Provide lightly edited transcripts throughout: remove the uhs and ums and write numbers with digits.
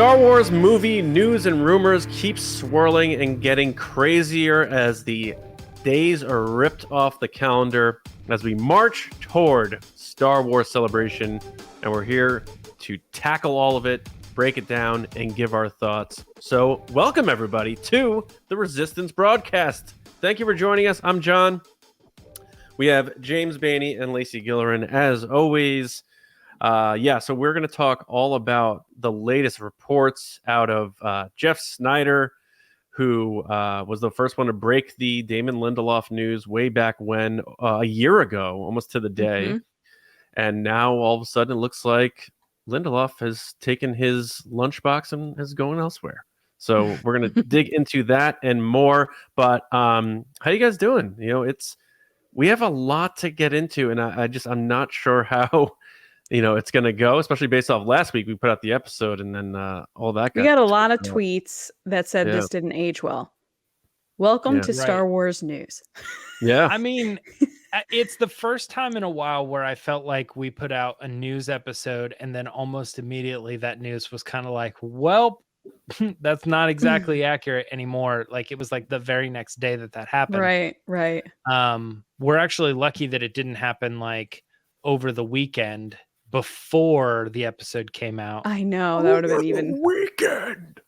Star Wars movie news and rumors keep swirling and getting crazier as the days are ripped off the calendar as we march toward Star Wars Celebration, and we're here to tackle all of it, break it down, and give our thoughts. So welcome everybody to the Resistance broadcast. Thank you for joining us. I'm John. We have James, Baney, and Lacey Gilleran as always. So we're going to talk all about the latest reports out of Jeff Sneider, who was the first one to break the Damon Lindelof news way back when, a year ago, almost to the day. Mm-hmm. And now all of a sudden it looks like Lindelof has taken his lunchbox and is going elsewhere. So we're going to dig into that and more. But how you guys doing? You know, we have a lot to get into, and I'm not sure how it's going to go, especially based off last week. We put out the episode and then all that. We got a lot of tweets that said this didn't age well. Welcome to Star Wars news. Yeah. I mean, it's the first time in a while where I felt like we put out a news episode and then almost immediately that news was kind of like, well, that's not exactly accurate anymore. Like it was like the very next day that happened. Right. We're actually lucky that it didn't happen like over the weekend before the episode came out. I know that would have been even weekend.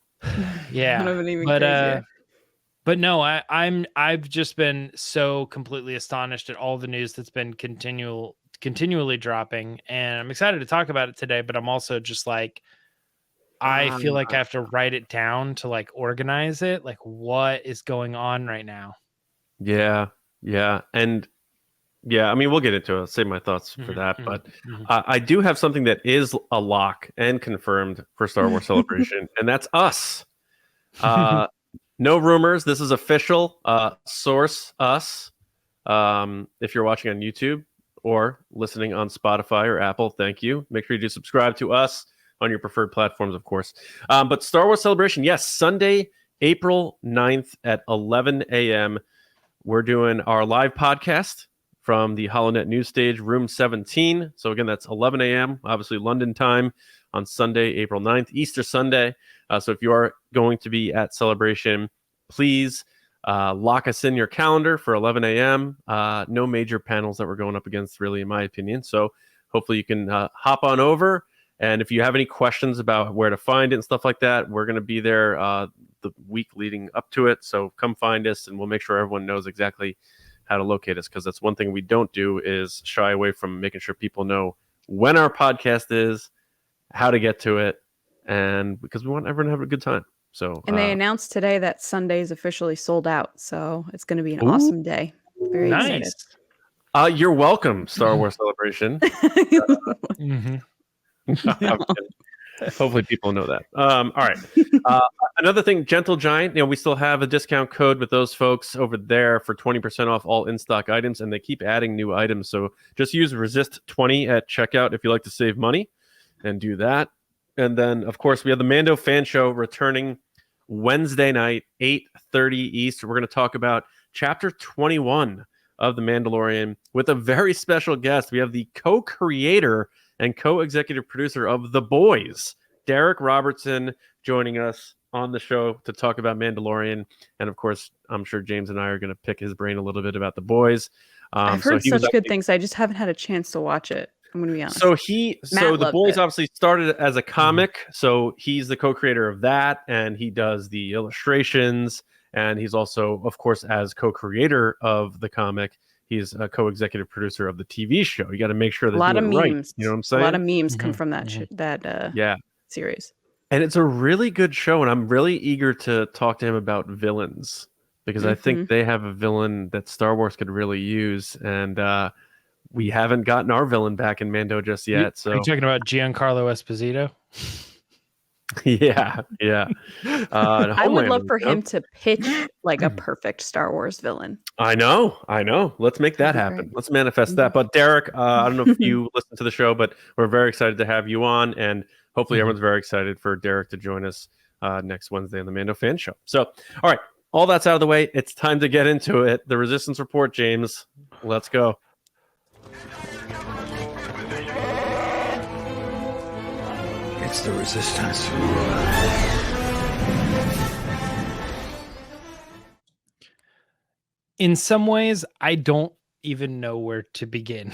Yeah, would have been even crazier. But no, I've just been so completely astonished at all the news that's been continually dropping, and I'm excited to talk about it today. But I'm also just like, I feel like I have to write it down to like organize it. Like, what is going on right now? Yeah, and. Yeah, I mean, we'll get into it. I'll save my thoughts for that. But I do have something that is a lock and confirmed for Star Wars Celebration, and that's us. No rumors. This is official. Source us. If you're watching on YouTube or listening on Spotify or Apple, thank you. Make sure you do subscribe to us on your preferred platforms, of course. But Star Wars Celebration, yes, Sunday, April 9th at 11 a.m. We're doing our live podcast from the HoloNet News Stage, Room 17. So again, that's 11 a.m., obviously London time, on Sunday, April 9th, Easter Sunday. So if you are going to be at Celebration, please lock us in your calendar for 11 a.m. No major panels that we're going up against, really, in my opinion. So hopefully you can hop on over. And if you have any questions about where to find it and stuff like that, we're going to be there the week leading up to it. So come find us, and we'll make sure everyone knows exactly how to locate us, because that's one thing we don't do is shy away from making sure people know when our podcast is, how to get to it, and because we want everyone to have a good time. So and they announced today that Sunday is officially sold out, so it's going to be an awesome day. Very nice. excited. You're welcome, Star Wars Celebration. Hopefully people know that. All right. Another thing, Gentle Giant, we still have a discount code with those folks over there for 20% off all in-stock items, and they keep adding new items. So just use Resist20 at checkout if you like to save money, and do that. And then, of course, we have the Mando fan show returning Wednesday night, 8:30 East. We're going to talk about Chapter 21 of The Mandalorian with a very special guest. We have the co-creator and co-executive producer of The Boys, Derek Robertson, joining us on the show to talk about Mandalorian. And of course, I'm sure James and I are going to pick his brain a little bit about The Boys. I've heard such good things. I just haven't had a chance to watch it. I'm going to be honest. So The Boys obviously started as a comic. So he's the co-creator of that, and he does the illustrations. And he's also, of course, as co-creator of the comic, he's a co-executive producer of the TV show. You got to make sure that a lot of memes. Right. You know what I'm saying? A lot of memes come from that series. And it's a really good show, and I'm really eager to talk to him about villains, because I think they have a villain that Star Wars could really use, and we haven't gotten our villain back in Mando just yet. So are you talking about Giancarlo Esposito? Yeah. I would love for him to pitch like a perfect Star Wars villain. I know. Let's make that happen. Great. Let's manifest that. But Derek, I don't know if you listen to the show, but we're very excited to have you on, and hopefully everyone's very excited for Derek to join us next Wednesday on the Mando Fan Show. So, all right, all that's out of the way. It's time to get into it. The Resistance Report, James. Let's go. It's the resistance. In some ways, I don't even know where to begin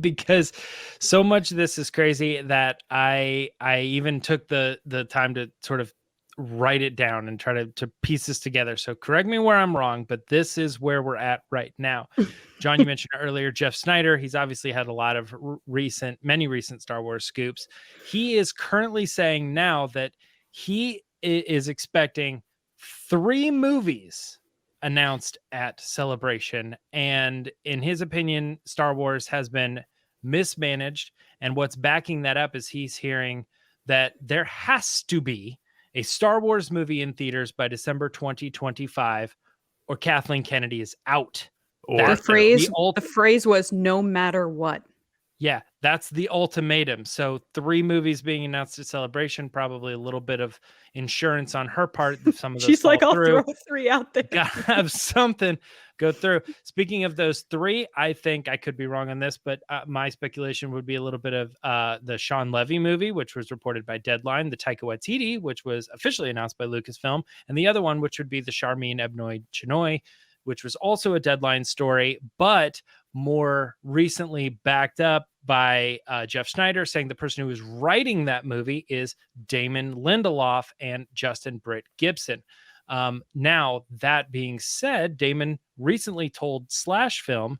because so much of this is crazy that I even took the time to sort of write it down and try to piece this together. So correct me where I'm wrong, but this is where we're at right now. John, you mentioned earlier, Jeff Sneider. He's obviously had a lot of many recent Star Wars scoops. He is currently saying now that he is expecting 3 movies announced at Celebration. And in his opinion, Star Wars has been mismanaged. And what's backing that up is he's hearing that there has to be a Star Wars movie in theaters by December 2025, or Kathleen Kennedy is out. Or the phrase was "no matter what." Yeah, that's the ultimatum. So 3 movies being announced at Celebration, probably a little bit of insurance on her part. If some of those She's like, I'll through, throw 3 out there. gotta have something go through. Speaking of those 3, I think I could be wrong on this, but my speculation would be a little bit of the Sean Levy movie, which was reported by Deadline, the Taika Waititi, which was officially announced by Lucasfilm, and the other one, which would be the Sharmeen Obaid-Chinoy, which was also a Deadline story, but more recently backed up by Jeff Sneider, saying the person who is writing that movie is Damon Lindelof and Justin Britt Gibson. Now, that being said, Damon recently told Slash Film,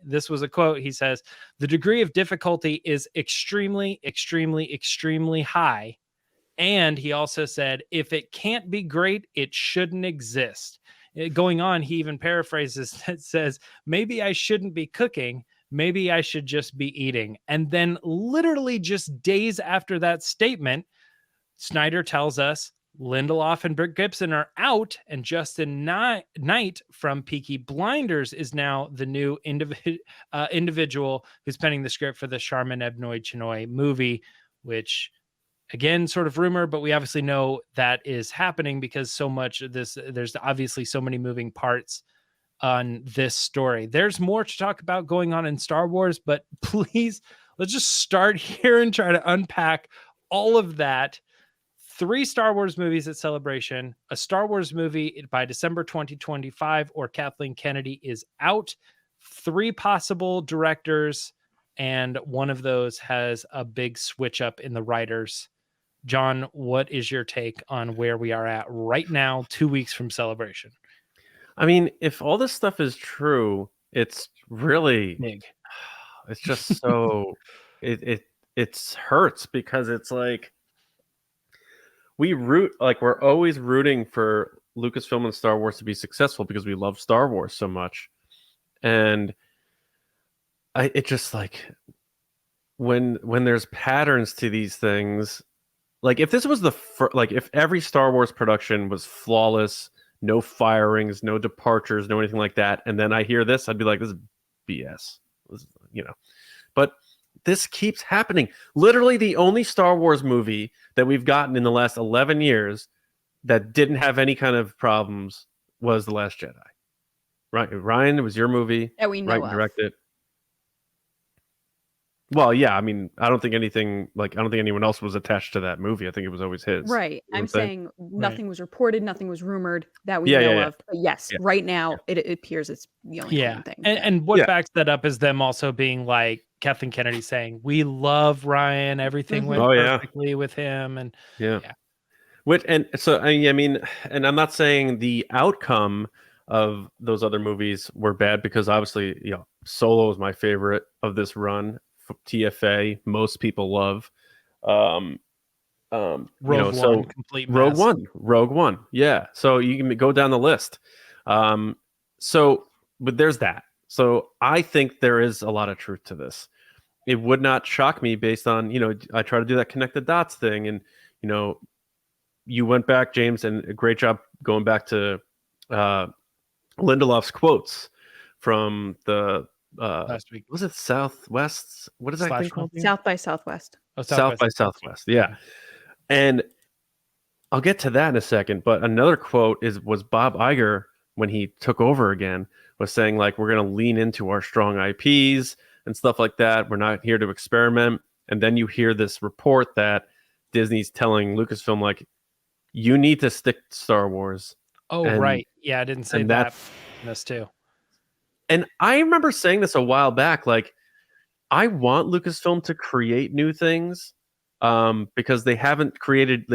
this was a quote, he says, "The degree of difficulty is extremely, extremely, extremely high." And he also said, "If it can't be great, it shouldn't exist." Going on, he even paraphrases that says, "Maybe I shouldn't be cooking. Maybe I should just be eating." And then literally just days after that statement, Sneider tells us Lindelof and Britt Gibson are out, and Justin Knight from Peaky Blinders is now the new individual who's penning the script for the Sharmeen Obaid-Chinoy movie, which, again, sort of rumor, but we obviously know that is happening because so much of this, there's obviously so many moving parts on this story. There's more to talk about going on in Star Wars, but please, let's just start here and try to unpack all of that. 3 Star Wars movies at Celebration, a Star Wars movie by December 2025, or Kathleen Kennedy is out, 3 possible directors, and one of those has a big switch up in the writers. John, what is your take on where we are at right now, 2 weeks from Celebration? I mean, if all this stuff is true, it's really big. It's just so it hurts because it's like we're always rooting for Lucasfilm and Star Wars to be successful because we love Star Wars so much, and it just like when there's patterns to these things, like if this was if every Star Wars production was flawless, no firings, no departures, no anything like that, and then I hear this, I'd be like, this is BS. But this keeps happening. Literally the only Star Wars movie that we've gotten in the last 11 years that didn't have any kind of problems was The Last Jedi. Right, Ryan, it was your movie. That we know right, of. Directed. Well, yeah, I mean, I don't think anyone else was attached to that movie. I think it was always his. Right. You know I'm saying nothing was reported, nothing was rumored that we Yeah, know yeah. of. But yes, right now it appears it's the only common thing. And what backs that up is them also being like Kathleen Kennedy saying, "We love Ryan, everything went perfectly with him," and Which and I'm not saying the outcome of those other movies were bad because obviously, Solo is my favorite of this run. TFA, most people love. Rogue One, complete mess. Rogue One, yeah. So you can go down the list. But there's that. So I think there is a lot of truth to this. It would not shock me based on, I try to do that connect the dots thing, and you went back, James, and a great job going back to Lindelof's quotes from the last week. Was it Southwest? What is that thing called? South by Southwest. Oh, South by Southwest. Yeah. And I'll get to that in a second. But another quote was Bob Iger, when he took over again, was saying, like, we're going to lean into our strong IPs and stuff like that. We're not here to experiment. And then you hear this report that Disney's telling Lucasfilm, like, you need to stick to Star Wars. Oh, right. Yeah, I didn't say that. This too. And I remember saying this a while back, like, I want Lucasfilm to create new things because they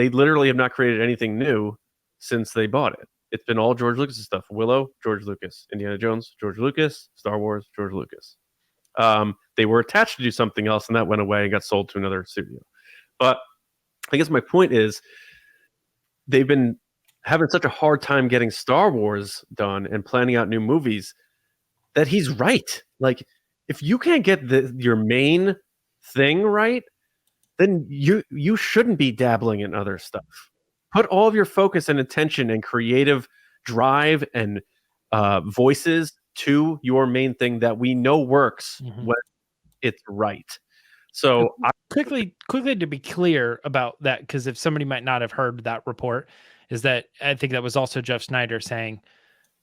literally have not created anything new since they bought it. It's been all George Lucas' stuff. Willow, George Lucas. Indiana Jones, George Lucas. Star Wars, George Lucas. They were attached to do something else, and that went away and got sold to another studio. But I guess my point is they've been having such a hard time getting Star Wars done and planning out new movies that he's right. Like, if you can't get your main thing right, then you shouldn't be dabbling in other stuff. Put all of your focus and attention and creative drive and voices to your main thing that we know works when it's right. So quickly to be clear about that, because if somebody might not have heard that report, is that I think that was also Jeff Sneider saying,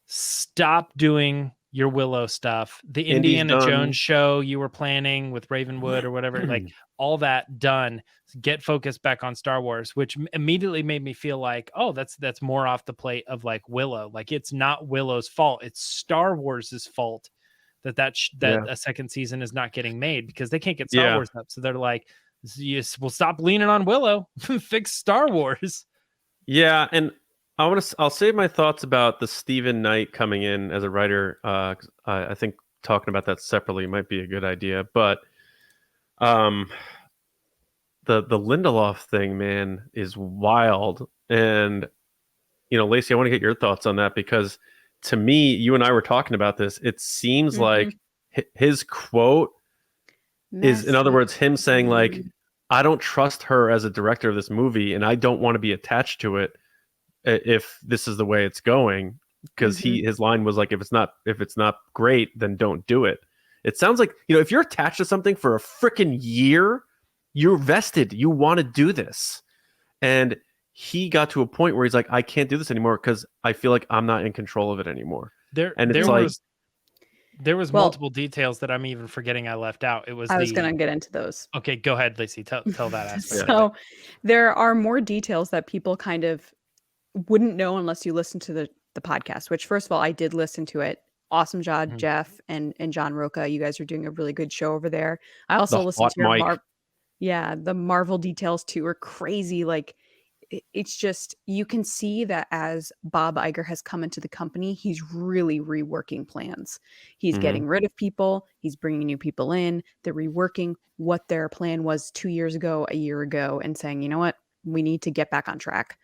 stop doing your Willow stuff. The Indiana Jones show you were planning with Ravenwood or whatever, like all that done. Get focused back on Star Wars, which immediately made me feel like, oh, that's more off the plate of like Willow. Like, it's not Willow's fault. It's Star Wars's fault that a second season is not getting made because they can't get Star Wars up. So they're like, we'll stop leaning on Willow, fix Star Wars. Yeah, and I'll save my thoughts about the Stephen Knight coming in as a writer. I think talking about that separately might be a good idea. But the Lindelof thing, man, is wild. And Lacey, I want to get your thoughts on that because to me, you and I were talking about this. It seems like his quote is, in other words, him saying like, I don't trust her as a director of this movie, and I don't want to be attached to it if this is the way it's going, because his line was like, if it's not great, then don't do it. It sounds like, if you're attached to something for a freaking year, you're vested, you want to do this. And he got to a point where he's like, I can't do this anymore because I feel like I'm not in control of it anymore. There was multiple details that I'm even forgetting I left out. I was going to get into those. Okay, go ahead, Lacey. Tell that aspect. So there are more details that people kind of wouldn't know unless you listen to the podcast, which, first of all, I did listen to it. Awesome job, Jeff and John Roca. You guys are doing a really good show over there. I also listened to your the Marvel details too are crazy. Like, it's just, you can see that as Bob Iger has come into the company, he's really reworking plans. He's getting rid of people. He's bringing new people in. They're reworking what their plan was 2 years ago, a year ago, and saying, you know what, we need to get back on track.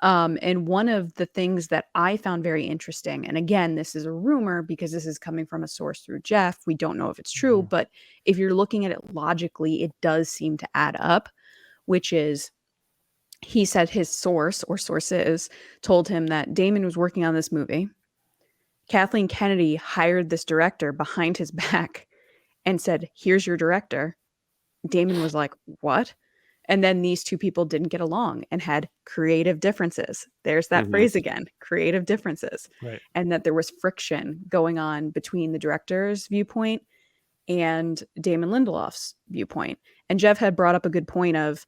And one of the things that I found very interesting, and again, this is a rumor because this is coming from a source through Jeff. We don't know if it's true, but if you're looking at it logically, it does seem to add up, which is, he said his source or sources told him that Damon was working on this movie. Kathleen Kennedy hired this director behind his back and said, here's your director. Damon was like, what? And then these two people didn't get along and had creative differences. There's that phrase again, creative differences. Right. And that there was friction going on between the director's viewpoint and Damon Lindelof's viewpoint. And Jeff had brought up a good point of,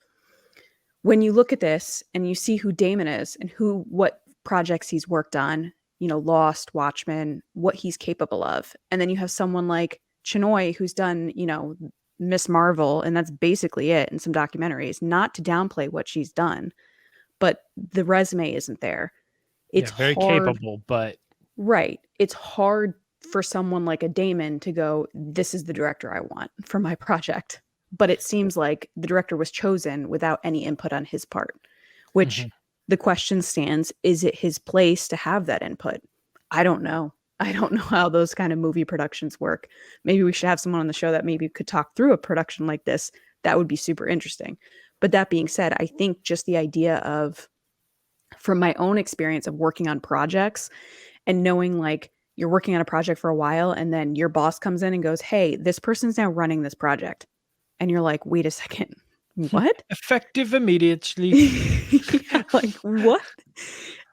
when you look at this and you see who Damon is and what projects he's worked on, Lost, Watchmen, what he's capable of. And then you have someone like Chinoy who's done, Miss Marvel, and that's basically it, and some documentaries, not to downplay what she's done, but the resume isn't there. It's very hard, capable, but right. It's hard for someone like a Damon to go, this is the director I want for my project. But it seems like the director was chosen without any input on his part, which the question stands, is it his place to have that input? I don't know. I don't know how those kind of movie productions work. Maybe we should have someone on the show that maybe could talk through a production like this. That would be super interesting. But that being said, I think just the idea of, from my own experience of working on projects and knowing like you're working on a project for a while and then your boss comes in and goes, hey, this person's now running this project. And you're like, wait a second, what? Effective immediately. Like, what?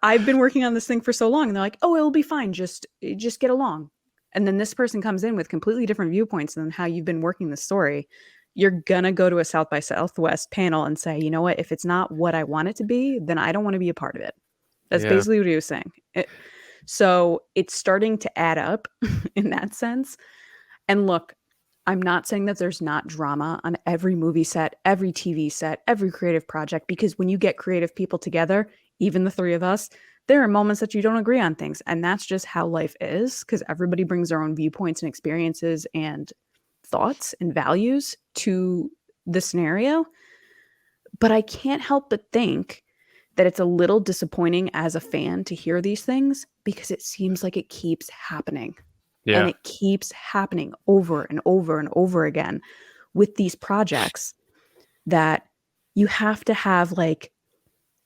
I've been working on this thing for so long. And they're like, oh, it'll be fine. Just get along. And then this person comes in with completely different viewpoints than how you've been working the story. you're gonna go to a South by Southwest panel and say, you know what, if it's not what I want it to be, then I don't want to be a part of it. That's basically what he was saying. So it's starting to add up in that sense. And look, I'm not saying that there's not drama on every movie set, every TV set, every creative project, because when you get creative people together, even the three of us, there are moments that you don't agree on things. And that's just how life is, because everybody brings their own viewpoints and experiences and thoughts and values to the scenario. But I can't help but think that it's a little disappointing as a fan to hear these things, because it seems like it keeps happening. Yeah. And it keeps happening over and over and over again with these projects, that you have to have like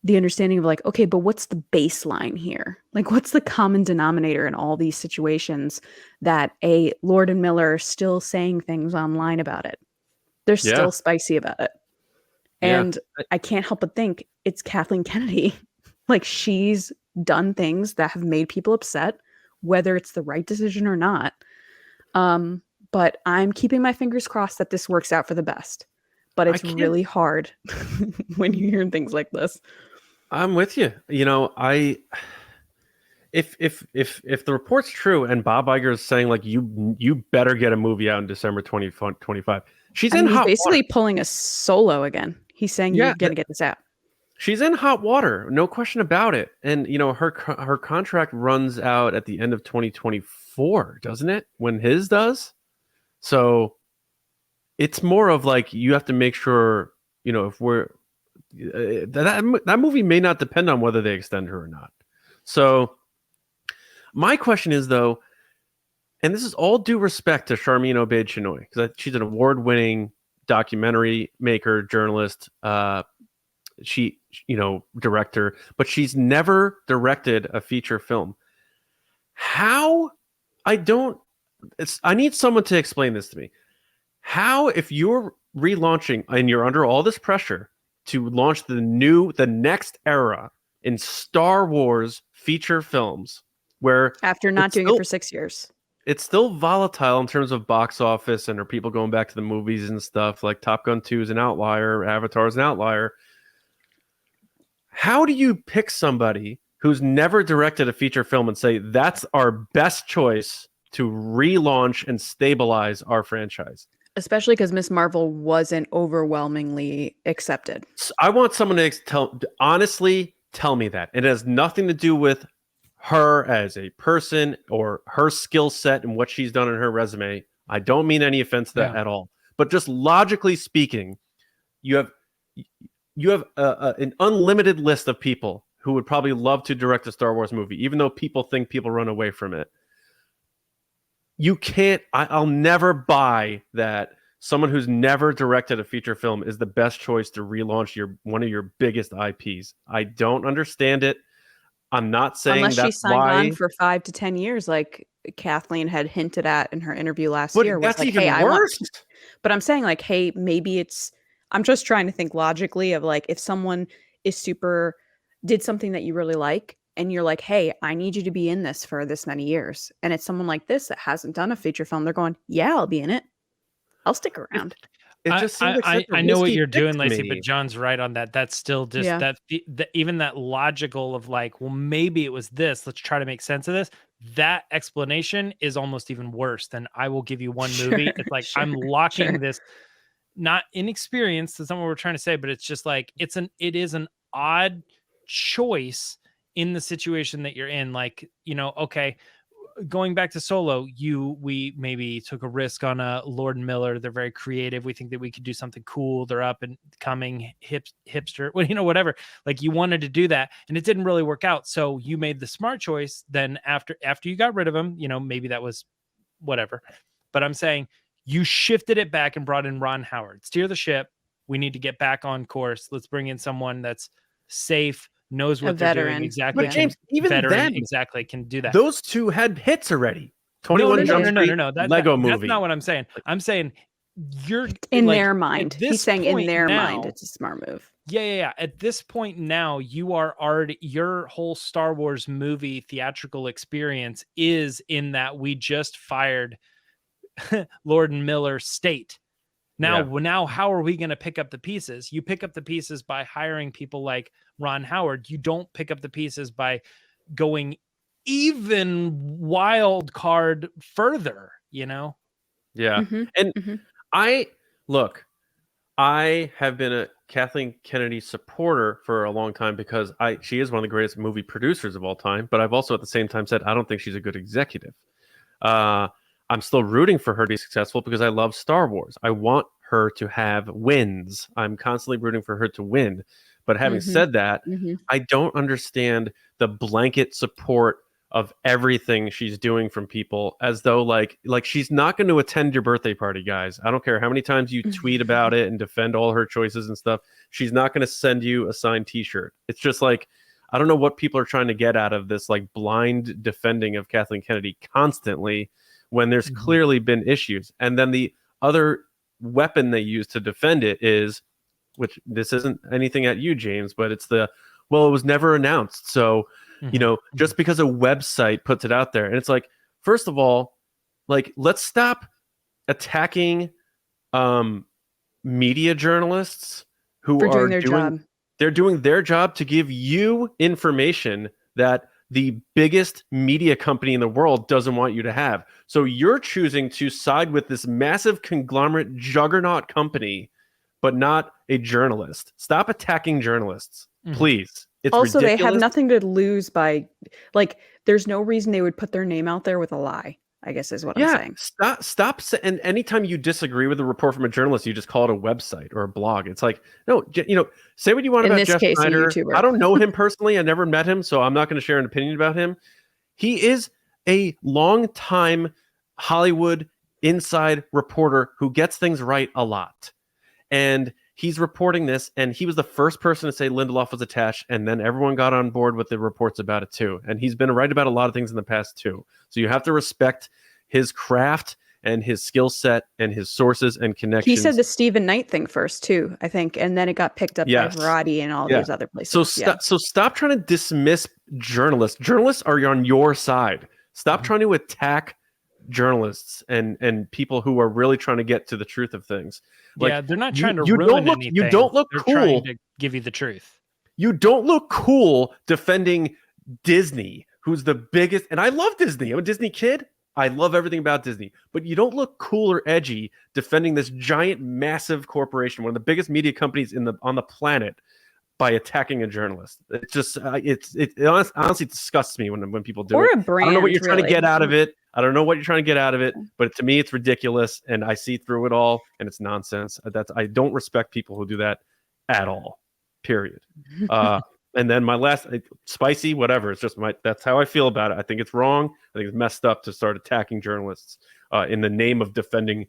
the understanding of like, okay, but what's the baseline here? Like, what's the common denominator in all these situations that a Lord and Miller are still saying things online about it? They're still spicy about it. And I can't help but think it's Kathleen Kennedy. Like, she's done things that have made people upset, whether it's the right decision or not. But I'm keeping my fingers crossed that this works out for the best. But it's really hard when you hear things like this. I'm with you. You know, if the report's true and Bob Iger is saying like you better get a movie out in December 2025, he's basically pulling a Solo again. He's saying you're gonna get this out. She's in hot water, no question about it. And you know, her contract runs out at the end of 2024, doesn't it? When his does. So it's more of like, you have to make sure, you know, if we're that movie may not depend on whether they extend her or not. So my question is though, and this is all due respect to Sharmeen Obaid-Chinoy, because she's an award-winning documentary maker, journalist, she, you know, director, but she's never directed a feature film. How? I need someone to explain this to me. How, if you're relaunching and you're under all this pressure to launch the next era in Star Wars feature films, where after not doing it for 6 years, it's still volatile in terms of box office, and are people going back to the movies and stuff? Like Top Gun 2 is an outlier, Avatar is an outlier. How do you pick somebody who's never directed a feature film and say, that's our best choice to relaunch and stabilize our franchise? Especially because Miss Marvel wasn't overwhelmingly accepted. So I want someone to honestly tell me that. It has nothing to do with her as a person or her skill set and what she's done in her resume. I don't mean any offense to that at all. But just logically speaking, you have an unlimited list of people who would probably love to direct a Star Wars movie, even though people think people run away from it. You can't, I'll never buy that someone who's never directed a feature film is the best choice to relaunch one of your biggest IPs. I don't understand it. I'm not saying unless that's she signed on for 5 to 10 years, like Kathleen had hinted at in her interview last year. That's like, even hey, worse. But I'm saying like, hey, maybe I'm just trying to think logically of like, if someone did something that you really like, and you're like, hey, I need you to be in this for this many years. And it's someone like this that hasn't done a feature film. They're going, yeah, I'll be in it. I'll stick around. It just seems like I know what you're doing, Lacey, but John's right on that. That's still just even that logical of like, well, maybe it was this. Let's try to make sense of this. That explanation is almost even worse than I will give you one movie. It's like I'm locking this, not inexperience. That's not what we're trying to say, but it's just like it is an odd choice in the situation that you're in. Like, you know, okay, going back to Solo, we maybe took a risk on a Lord and Miller. They're very creative. We think that we could do something cool. They're up and coming, hipster, well, you know, whatever. Like, you wanted to do that, and it didn't really work out. So you made the smart choice. Then after you got rid of him, you know, maybe that was whatever. But I'm saying you shifted it back and brought in Ron Howard. Steer the ship. We need to get back on course. Let's bring in someone that's safe, knows what they're doing exactly. But James, even then, exactly can do that. Those two had hits already. 21 Jump Street, Lego movie. That's not what I'm saying. I'm saying you're in their mind. He's saying in their mind, it's a smart move. Yeah. At this point now, you are already, your whole Star Wars movie theatrical experience is in that we just fired Lord and Miller state. Now, how are we going to pick up the pieces? You pick up the pieces by hiring people like Ron Howard. You don't pick up the pieces by going even wild card further, you know? Yeah. And I have been a Kathleen Kennedy supporter for a long time because she is one of the greatest movie producers of all time. But I've also at the same time said I don't think she's a good executive. I'm still rooting for her to be successful because I love Star Wars. I want her to have wins. I'm constantly rooting for her to win. But having said that, I don't understand the blanket support of everything she's doing from people, as though like she's not going to attend your birthday party, guys. I don't care how many times you tweet about it and defend all her choices and stuff. She's not going to send you a signed t-shirt. It's just like, I don't know what people are trying to get out of this like blind defending of Kathleen Kennedy constantly when there's clearly been issues. And then the other weapon they use to defend it is, which this isn't anything at you, James, but it's it was never announced. So, just because a website puts it out there, and it's like, first of all, like, let's stop attacking media journalists who are doing their job. They're doing their job to give you information that the biggest media company in the world doesn't want you to have. So you're choosing to side with this massive conglomerate juggernaut company, but not a journalist. Stop attacking journalists, please. It's also ridiculous. They have nothing to lose by, like, there's no reason they would put their name out there with a lie, I guess is what I'm saying. Stop. And anytime you disagree with a report from a journalist, you just call it a website or a blog. It's like, no, say what you want about Jeff Sneider. I don't know him personally. I never met him, so I'm not going to share an opinion about him. He is a long-time Hollywood inside reporter who gets things right a lot. And he's reporting this, and he was the first person to say Lindelof was attached, and then everyone got on board with the reports about it too. And he's been right about a lot of things in the past too. So you have to respect his craft and his skill set and his sources and connections. He said the Stephen Knight thing first too, I think, and then it got picked up by Variety and all these other places. So stop trying to dismiss journalists. Journalists are on your side. Stop trying to attack journalists and people who are really trying to get to the truth of things. Like, they're not trying to ruin anything. You don't look they're cool. Trying to give you the truth. You don't look cool defending Disney, who's the biggest. And I love Disney. I'm a Disney kid. I love everything about Disney. But you don't look cool or edgy defending this giant, massive corporation, one of the biggest media companies on the planet, by attacking a journalist. It's just it honestly disgusts me when people do it. Brand, I don't know what you're trying to get out of it. But to me it's ridiculous, and I see through it all, and it's nonsense. I don't respect people who do that at all. Period. And then my last spicy whatever. It's just that's how I feel about it. I think it's wrong. I think it's messed up to start attacking journalists in the name of defending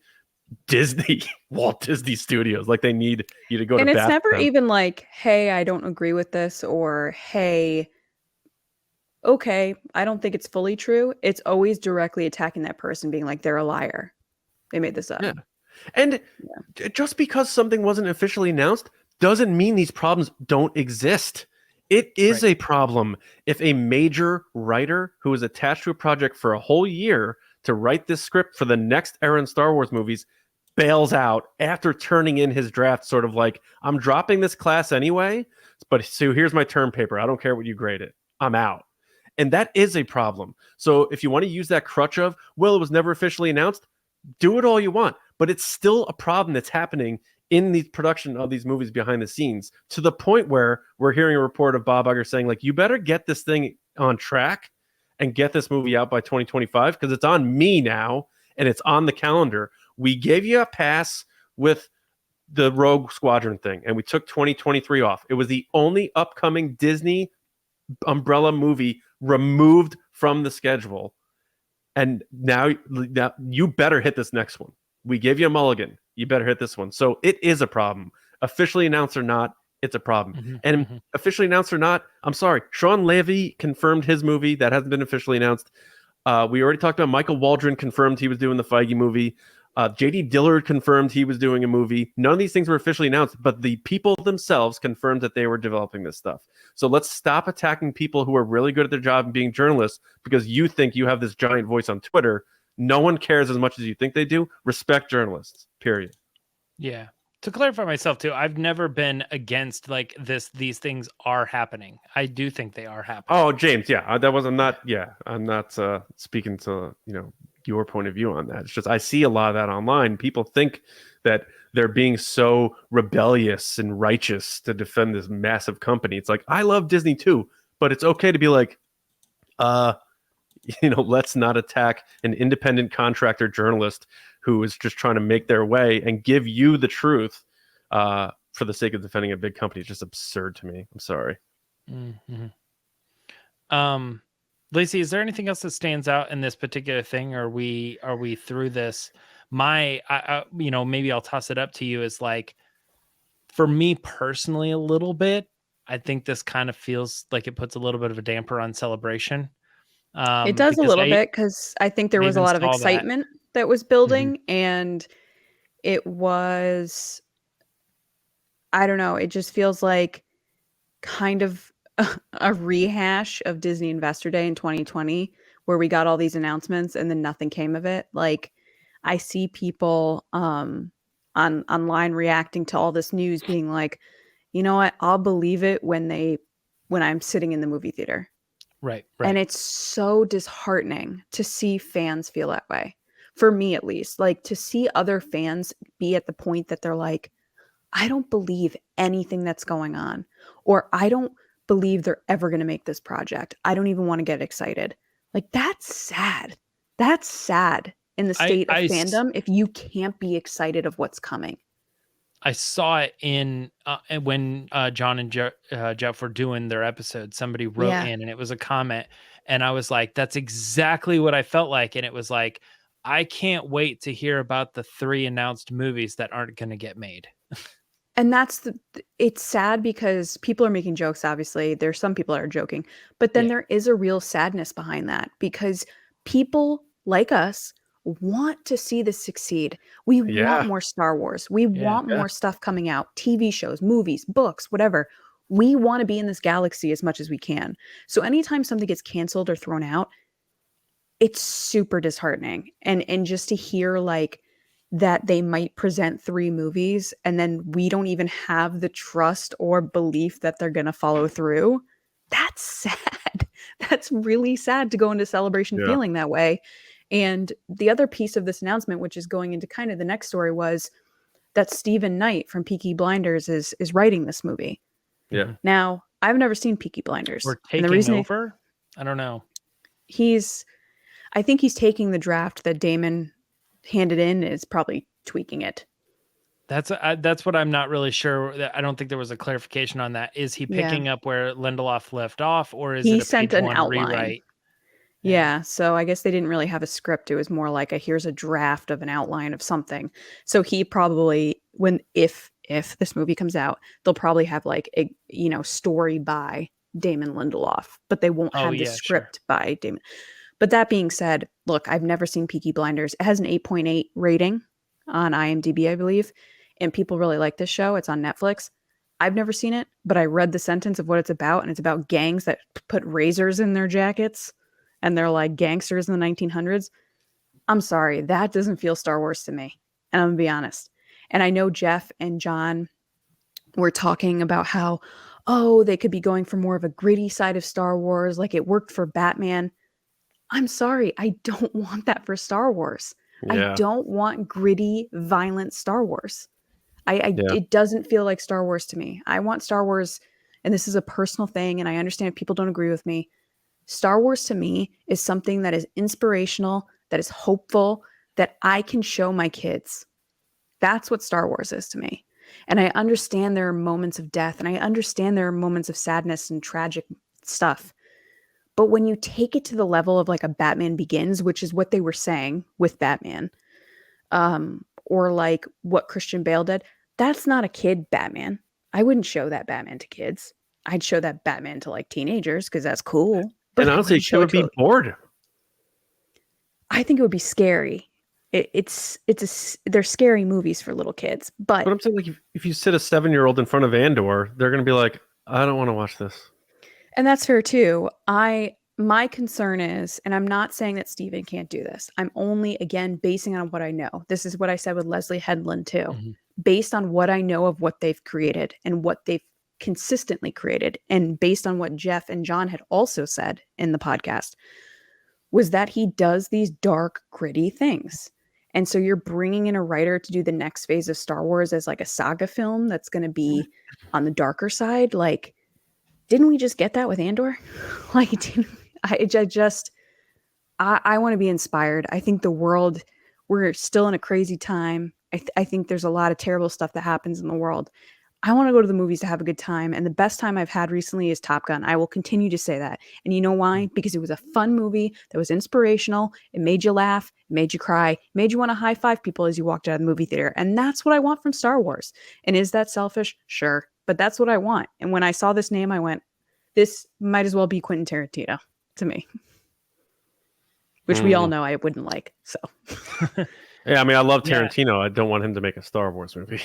Disney, Walt Disney Studios. Like, they need you to go to bat. And it's never even like, hey, I don't agree with this, or hey, okay, I don't think it's fully true. It's always directly attacking that person, being like, they're a liar. They made this up. Yeah. And just because something wasn't officially announced doesn't mean these problems don't exist. It is a problem if a major writer who is attached to a project for a whole year to write this script for the next era in Star Wars movies bails out after turning in his draft, sort of like, I'm dropping this class anyway, but so here's my term paper. I don't care what you grade it. I'm out. And that is a problem. So if you want to use that crutch of, well, it was never officially announced, do it all you want. But it's still a problem that's happening in the production of these movies behind the scenes, to the point where we're hearing a report of Bob Iger saying, like, you better get this thing on track and get this movie out by 2025, because it's on me now and it's on the calendar. We gave you a pass with the Rogue Squadron thing, and we took 2023 off. It was the only upcoming Disney umbrella movie removed from the schedule. And now you better hit this next one. We gave you a mulligan. You better hit this one. So it is a problem. Officially announced or not, it's a problem. And officially announced or not, I'm sorry, Sean Levy confirmed his movie. That hasn't been officially announced. We already talked about Michael Waldron confirmed he was doing the Feige movie. J.D. Dillard confirmed he was doing a movie. None of these things were officially announced, but the people themselves confirmed that they were developing this stuff. So let's stop attacking people who are really good at their job and being journalists because you think you have this giant voice on Twitter. No one cares as much as you think they do. Respect journalists, period. Yeah. To clarify myself too, I've never been against like this. These things are happening. I do think they are happening. Oh, James, yeah, that was. I'm not speaking to your point of view on that. It's just I see a lot of that online. People think that they're being so rebellious and righteous to defend this massive company. It's like I love Disney too, but it's okay to be like, let's not attack an independent contractor journalist who is just trying to make their way and give you the truth for the sake of defending a big company. It's just absurd to me. I'm sorry. Mm-hmm. Lacey, is there anything else that stands out in this particular thing? Are we through this? Maybe I'll toss it up to you as like, for me personally, a little bit, I think this kind of feels like it puts a little bit of a damper on Celebration. It does a little bit because I think there was a lot of excitement that was building, and it was, I don't know, it just feels like kind of a rehash of Disney Investor Day in 2020, where we got all these announcements and then nothing came of it. Like, I see people online reacting to all this news being like, you know what, I'll believe it when I'm sitting in the movie theater. Right. And it's so disheartening to see fans feel that way. For me, at least, like to see other fans be at the point that they're like, I don't believe anything that's going on, or I don't believe they're ever going to make this project. I don't even want to get excited. Like, that's sad. That's sad in the state of fandom if you can't be excited of what's coming. I saw it in when John and Jeff were doing their episode. Somebody wrote in, and it was a comment, and I was like, "That's exactly what I felt like." And it was like, "I can't wait to hear about the 3 announced movies that aren't going to get made." And it's sad because people are making jokes. Obviously, there's some people that are joking, but then there is a real sadness behind that because people like us want to see this succeed. We want more Star Wars. We want more stuff coming out, TV shows, movies, books, whatever. We want to be in this galaxy as much as we can. So anytime something gets canceled or thrown out, it's super disheartening. And just to hear like that they might present 3 movies and then we don't even have the trust or belief that they're going to follow through. That's sad. That's really sad to go into Celebration feeling that way. And the other piece of this announcement, which is going into kind of the next story, was that Stephen Knight from Peaky Blinders is writing this movie. Yeah. Now, I've never seen Peaky Blinders. We're taking over? I don't know. I think he's taking the draft that Damon handed in, is probably tweaking it. That's what I'm not really sure. I don't think there was a clarification on that. Is he picking up where Lindelof left off, or is it a sent page an 1 outline. rewrite? Yeah, so I guess they didn't really have a script. It was more like here's a draft of an outline of something. So he probably, if this movie comes out, they'll probably have like a story by Damon Lindelof, but they won't have the script by Damon. But that being said, look, I've never seen Peaky Blinders. It has an 8.8 rating on IMDb, I believe, and people really like this show. It's on Netflix. I've never seen it, but I read the sentence of what it's about, and it's about gangs that put razors in their jackets. And they're like gangsters in the 1900s. I'm sorry, that doesn't feel Star Wars to me. And I'm going to be honest. And I know Jeff and John were talking about how, they could be going for more of a gritty side of Star Wars, like it worked for Batman. I'm sorry, I don't want that for Star Wars. I don't want gritty, violent Star Wars. It doesn't feel like Star Wars to me. I want Star Wars, and this is a personal thing, and I understand if people don't agree with me. Star Wars to me is something that is inspirational, that is hopeful, that I can show my kids. That's what Star Wars is to me. And I understand there are moments of death, and I understand there are moments of sadness and tragic stuff. But when you take it to the level of like a Batman Begins, which is what they were saying with Batman, or like what Christian Bale did, that's not a kid Batman. I wouldn't show that Batman to kids. I'd show that Batman to like teenagers because that's cool. But and honestly, she would be bored. I think it would be scary. They're scary movies for little kids. But I'm saying, like, if you sit a 7-year-old in front of Andor, they're going to be like, I don't want to watch this. And that's fair too. My concern is, and I'm not saying that Steven can't do this. I'm only, again, basing on what I know. This is what I said with Leslie Headland too. based on what I know of what they've created and what they've consistently created, and based on what Jeff and John had also said in the podcast, was that he does these dark, gritty things. And so you're bringing in a writer to do the next phase of Star Wars as like a saga film that's going to be on the darker side. Like, didn't we just get that with Andor? Like, I want to be inspired. I think the world, we're still in a crazy time. I think there's a lot of terrible stuff that happens in the world. I want to go to the movies to have a good time. And the best time I've had recently is Top Gun. I will continue to say that. And you know why? Because it was a fun movie that was inspirational. It made you laugh. It made you cry. It made you want to high five people as you walked out of the movie theater. And that's what I want from Star Wars. And is that selfish? Sure. But that's what I want. And when I saw this name, I went, this might as well be Quentin Tarantino to me. Which we all know I wouldn't like. So, yeah, I mean, I love Tarantino. I don't want him to make a Star Wars movie.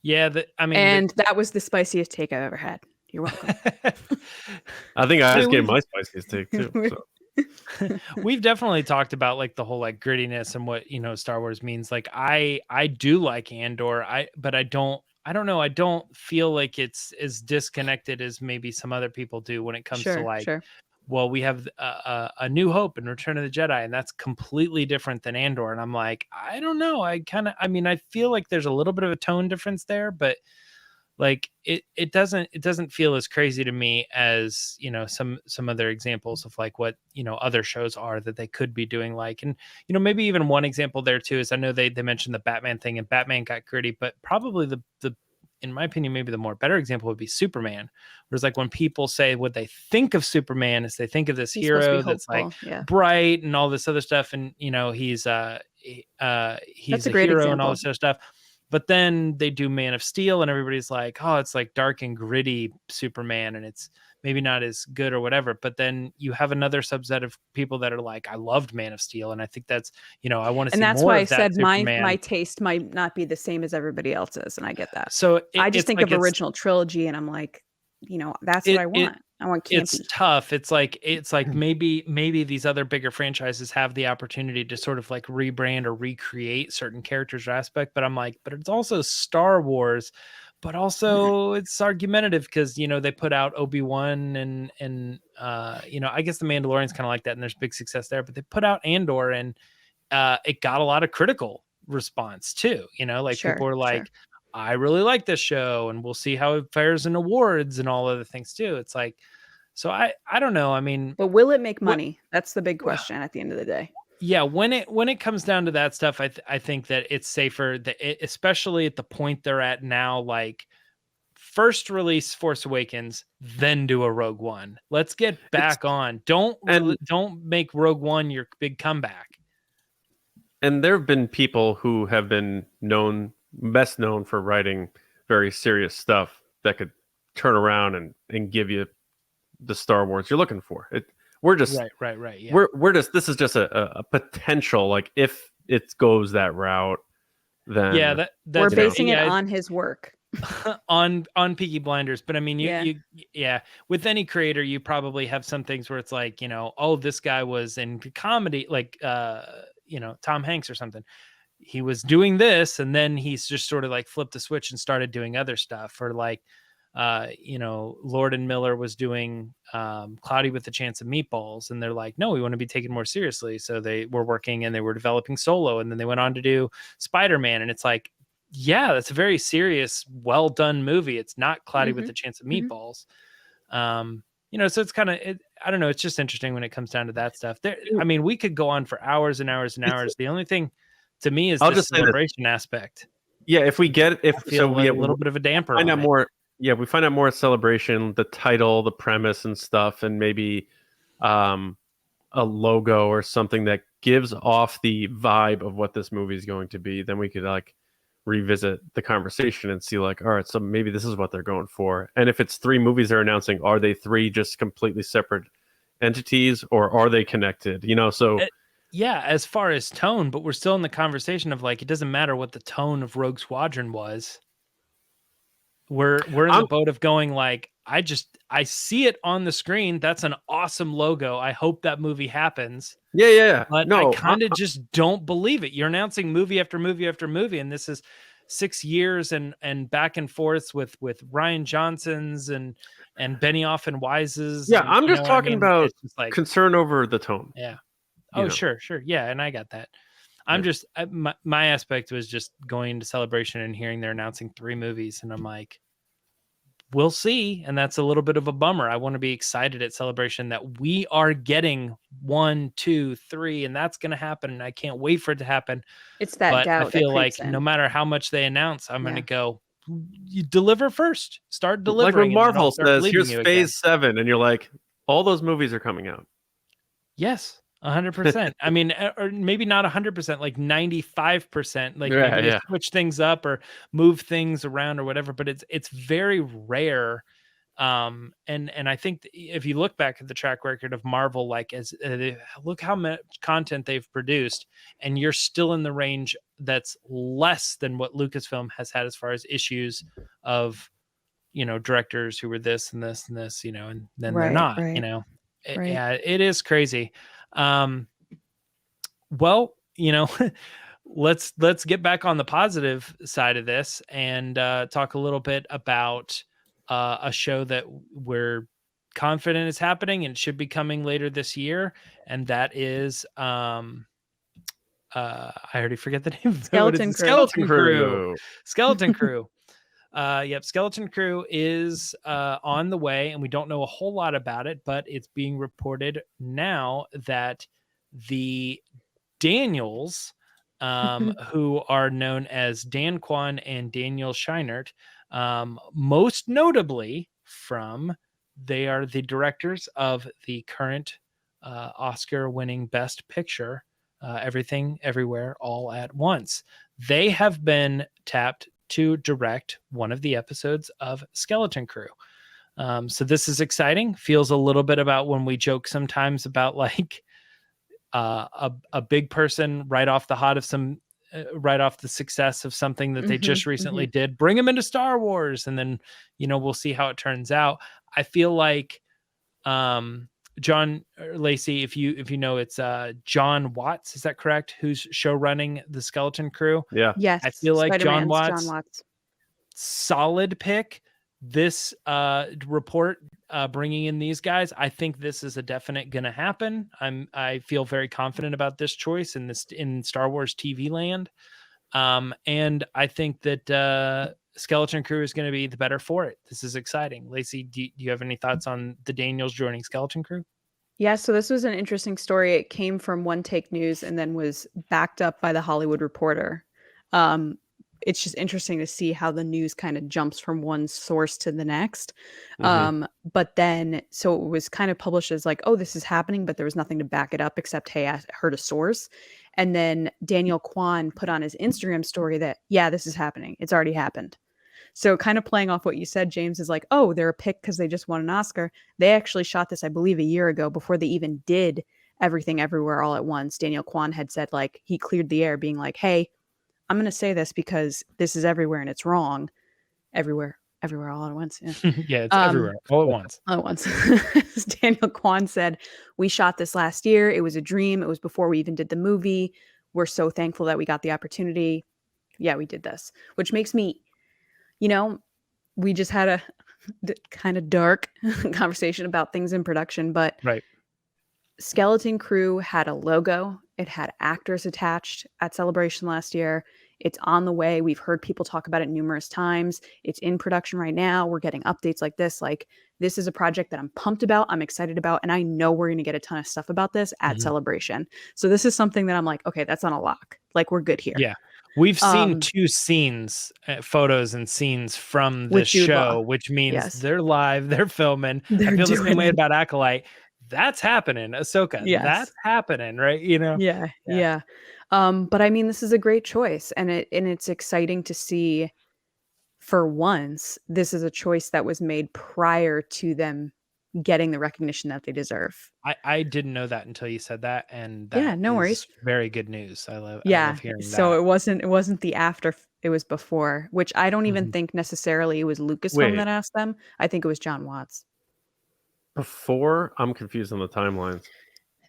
Yeah, and that was the spiciest take I've ever had. You're welcome. I think I just gave my spiciest take too. So. We've definitely talked about like the whole like grittiness and what, you know, Star Wars means. Like I do like Andor. But I don't know. I don't feel like it's as disconnected as maybe some other people do when it comes to like, well, we have a New Hope and Return of the Jedi, and that's completely different than Andor. And I'm like, I don't know. I feel like there's a little bit of a tone difference there, but like it doesn't feel as crazy to me as, you know, some other examples of like what, you know, other shows are that they could be doing like. And, you know, maybe even one example there too is I know they mentioned the Batman thing, and Batman got gritty, but probably the in my opinion, maybe the more better example would be Superman. Whereas like when people say what they think of Superman is they think of this hero that's like bright and all this other stuff. And, you know, he's a hero example. And all this other stuff. But then they do Man of Steel and everybody's like, oh, it's like dark and gritty Superman. And it's maybe not as good or whatever. But then you have another subset of people that are like, I loved Man of Steel. And I think that's, you know, I want to see more of that. And that's why I said my taste might not be the same as everybody else's. And I get that. So I just think of original trilogy and I'm like, you know, that's what I want. I want campy. It's tough. It's like maybe these other bigger franchises have the opportunity to sort of like rebrand or recreate certain characters or aspect. But I'm like, but it's also Star Wars. But also it's argumentative because, you know, they put out Obi-Wan and you know, I guess the Mandalorian's kind of like that and there's big success there, but they put out Andor and it got a lot of critical response too. You know, like people were like, I really like this show and we'll see how it fares in awards and all other things too. It's like, so I don't know. I mean, but will it make money? That's the big question at the end of the day. Yeah, when it comes down to that stuff, I think that it's safer that especially at the point they're at now, like first release Force Awakens, then do a Rogue One. Let's get back on. Don't make Rogue One your big comeback. And there have been people who have been best known for writing very serious stuff that could turn around and give you the Star Wars you're looking for. We're just right. Yeah. We're just, this is just a potential, like if it goes that route, then that's we're basing it on his work. on Peaky Blinders. But I mean, you with any creator, you probably have some things where it's like, you know, oh, this guy was in comedy, like you know, Tom Hanks or something. He was doing this and then he's just sort of like flipped the switch and started doing other stuff. Or like you know, Lord and Miller was doing Cloudy with a Chance of Meatballs, and they're like, no, we want to be taken more seriously. So they were working and they were developing Solo, and then they went on to do Spider-Man. And it's like, yeah, that's a very serious, well done movie. It's not Cloudy with a Chance of Meatballs. You know, so it's kind of, I don't know. It's just interesting when it comes down to that stuff. I mean, we could go on for hours and hours and hours. The only thing to me is the celebration aspect. Yeah, if we get we have a little bit of a damper. Find out more. Yeah, we find out more at Celebration, the title, the premise, and stuff, and maybe a logo or something that gives off the vibe of what this movie is going to be. Then we could like revisit the conversation and see like, all right, so maybe this is what they're going for. And if it's 3 movies they're announcing, are they 3 just completely separate entities, or are they connected? You know, so yeah, as far as tone, but we're still in the conversation of like, it doesn't matter what the tone of Rogue Squadron was. We're in the boat of going like, I see it on the screen. That's an awesome logo. I hope that movie happens. Yeah. But I kind of just don't believe it. You're announcing movie after movie after movie, and this is 6 years and back and forths with Ryan Johnson's and Benioff and Wise's. Yeah, And, I'm you just know what I talking mean? about It's just like, concern over the tone. yeah. you Oh, know. sure. Yeah. And I got that. I'm just, my aspect was just going to Celebration and hearing they're announcing 3 movies. And I'm like, we'll see. And that's a little bit of a bummer. I want to be excited at Celebration that we are getting 1, 2, 3, and that's going to happen. And I can't wait for it to happen. It's that But doubt I feel that like creeps in. no matter how much they announce, I'm going to go, you deliver first, start Like delivering. when Marvel says, here's you phase 7, and you're like, all those movies are coming out. Yes, 100%. I mean, or maybe not 100%, like 95%. Like maybe they switch things up or move things around or whatever. But it's very rare. And I think if you look back at the track record of Marvel, like as look how much content they've produced, and you're still in the range that's less than what Lucasfilm has had as far as issues of, you know, directors who were this and this and this, you know, and then they're not, you know. Yeah, it is crazy. Well, you know, let's get back on the positive side of this and talk a little bit about a show that we're confident is happening and should be coming later this year, and that is I already forget the name of it. Skeleton Crew. Skeleton Crew. Yep, Skeleton Crew is on the way, and we don't know a whole lot about it, but it's being reported now that the Daniels, who are known as Dan Kwan and Daniel Scheinert, most notably they are the directors of the current Oscar-winning Best Picture, Everything, Everywhere, All at Once. They have been tapped to direct one of the episodes of Skeleton Crew. So this is exciting. Feels a little bit about when we joke sometimes about like a big person right off the success of something that they just recently did, bring them into Star Wars, and then, you know, we'll see how it turns out. I feel like John Lacey, if you know, it's John Watts, is that correct? Who's show running the Skeleton Crew? Yeah. Yes. I feel like John Spider-Man's Watts, solid pick. This report bringing in these guys, I think this is a definite going to happen. I feel very confident about this choice in Star Wars TV land, and I think that Skeleton Crew is going to be the better for it. This is exciting. Lacey, do you have any thoughts on the Daniels joining Skeleton Crew? Yeah, so this was an interesting story. It came from One Take News and then was backed up by The Hollywood Reporter. It's just interesting to see how the news kind of jumps from one source to the next. But then, so it was kind of published as like, oh, this is happening, but there was nothing to back it up except, hey, I heard a source. And then Daniel Kwan put on his Instagram story that, yeah, this is happening. It's already happened. So kind of playing off what you said, James, is like, oh, they're a pick because they just won an Oscar. They actually shot this, I believe, a year ago before they even did Everything Everywhere All at Once. Daniel Kwan had said, like, he cleared the air being like, hey, I'm going to say this because this is everywhere and it's wrong. Everywhere all at once. Yeah, yeah, it's everywhere all at once. All at once. Daniel Kwan said, we shot this last year. It was a dream. It was before we even did the movie. We're so thankful that we got the opportunity. Yeah, we did this, which makes me, you know, we just had a kind of dark conversation about things in production, but right. Skeleton Crew had a logo. It had actors attached at Celebration last year. It's on the way. We've heard people talk about it numerous times. It's in production right now. We're getting updates like this. Like, this is a project that I'm pumped about. I'm excited about. And I know we're going to get a ton of stuff about this at Celebration. So this is something that I'm like, okay, that's on a lock. Like, we're good here. Yeah. We've seen 2 scenes, photos and scenes from the show, which means they're live, they're filming. I feel the same way about Acolyte. That's happening. Ahsoka, that's happening, right? You know? Yeah. But I mean, this is a great choice, and it's exciting to see. For once, this is a choice that was made prior to them getting the recognition that they deserve. I didn't know that until you said that, and no worries. Very good news. I love hearing that. So it wasn't the after, it was before, which I don't even think necessarily it was Lucasfilm that asked them. I think it was John Watts. Before? I'm confused on the timelines.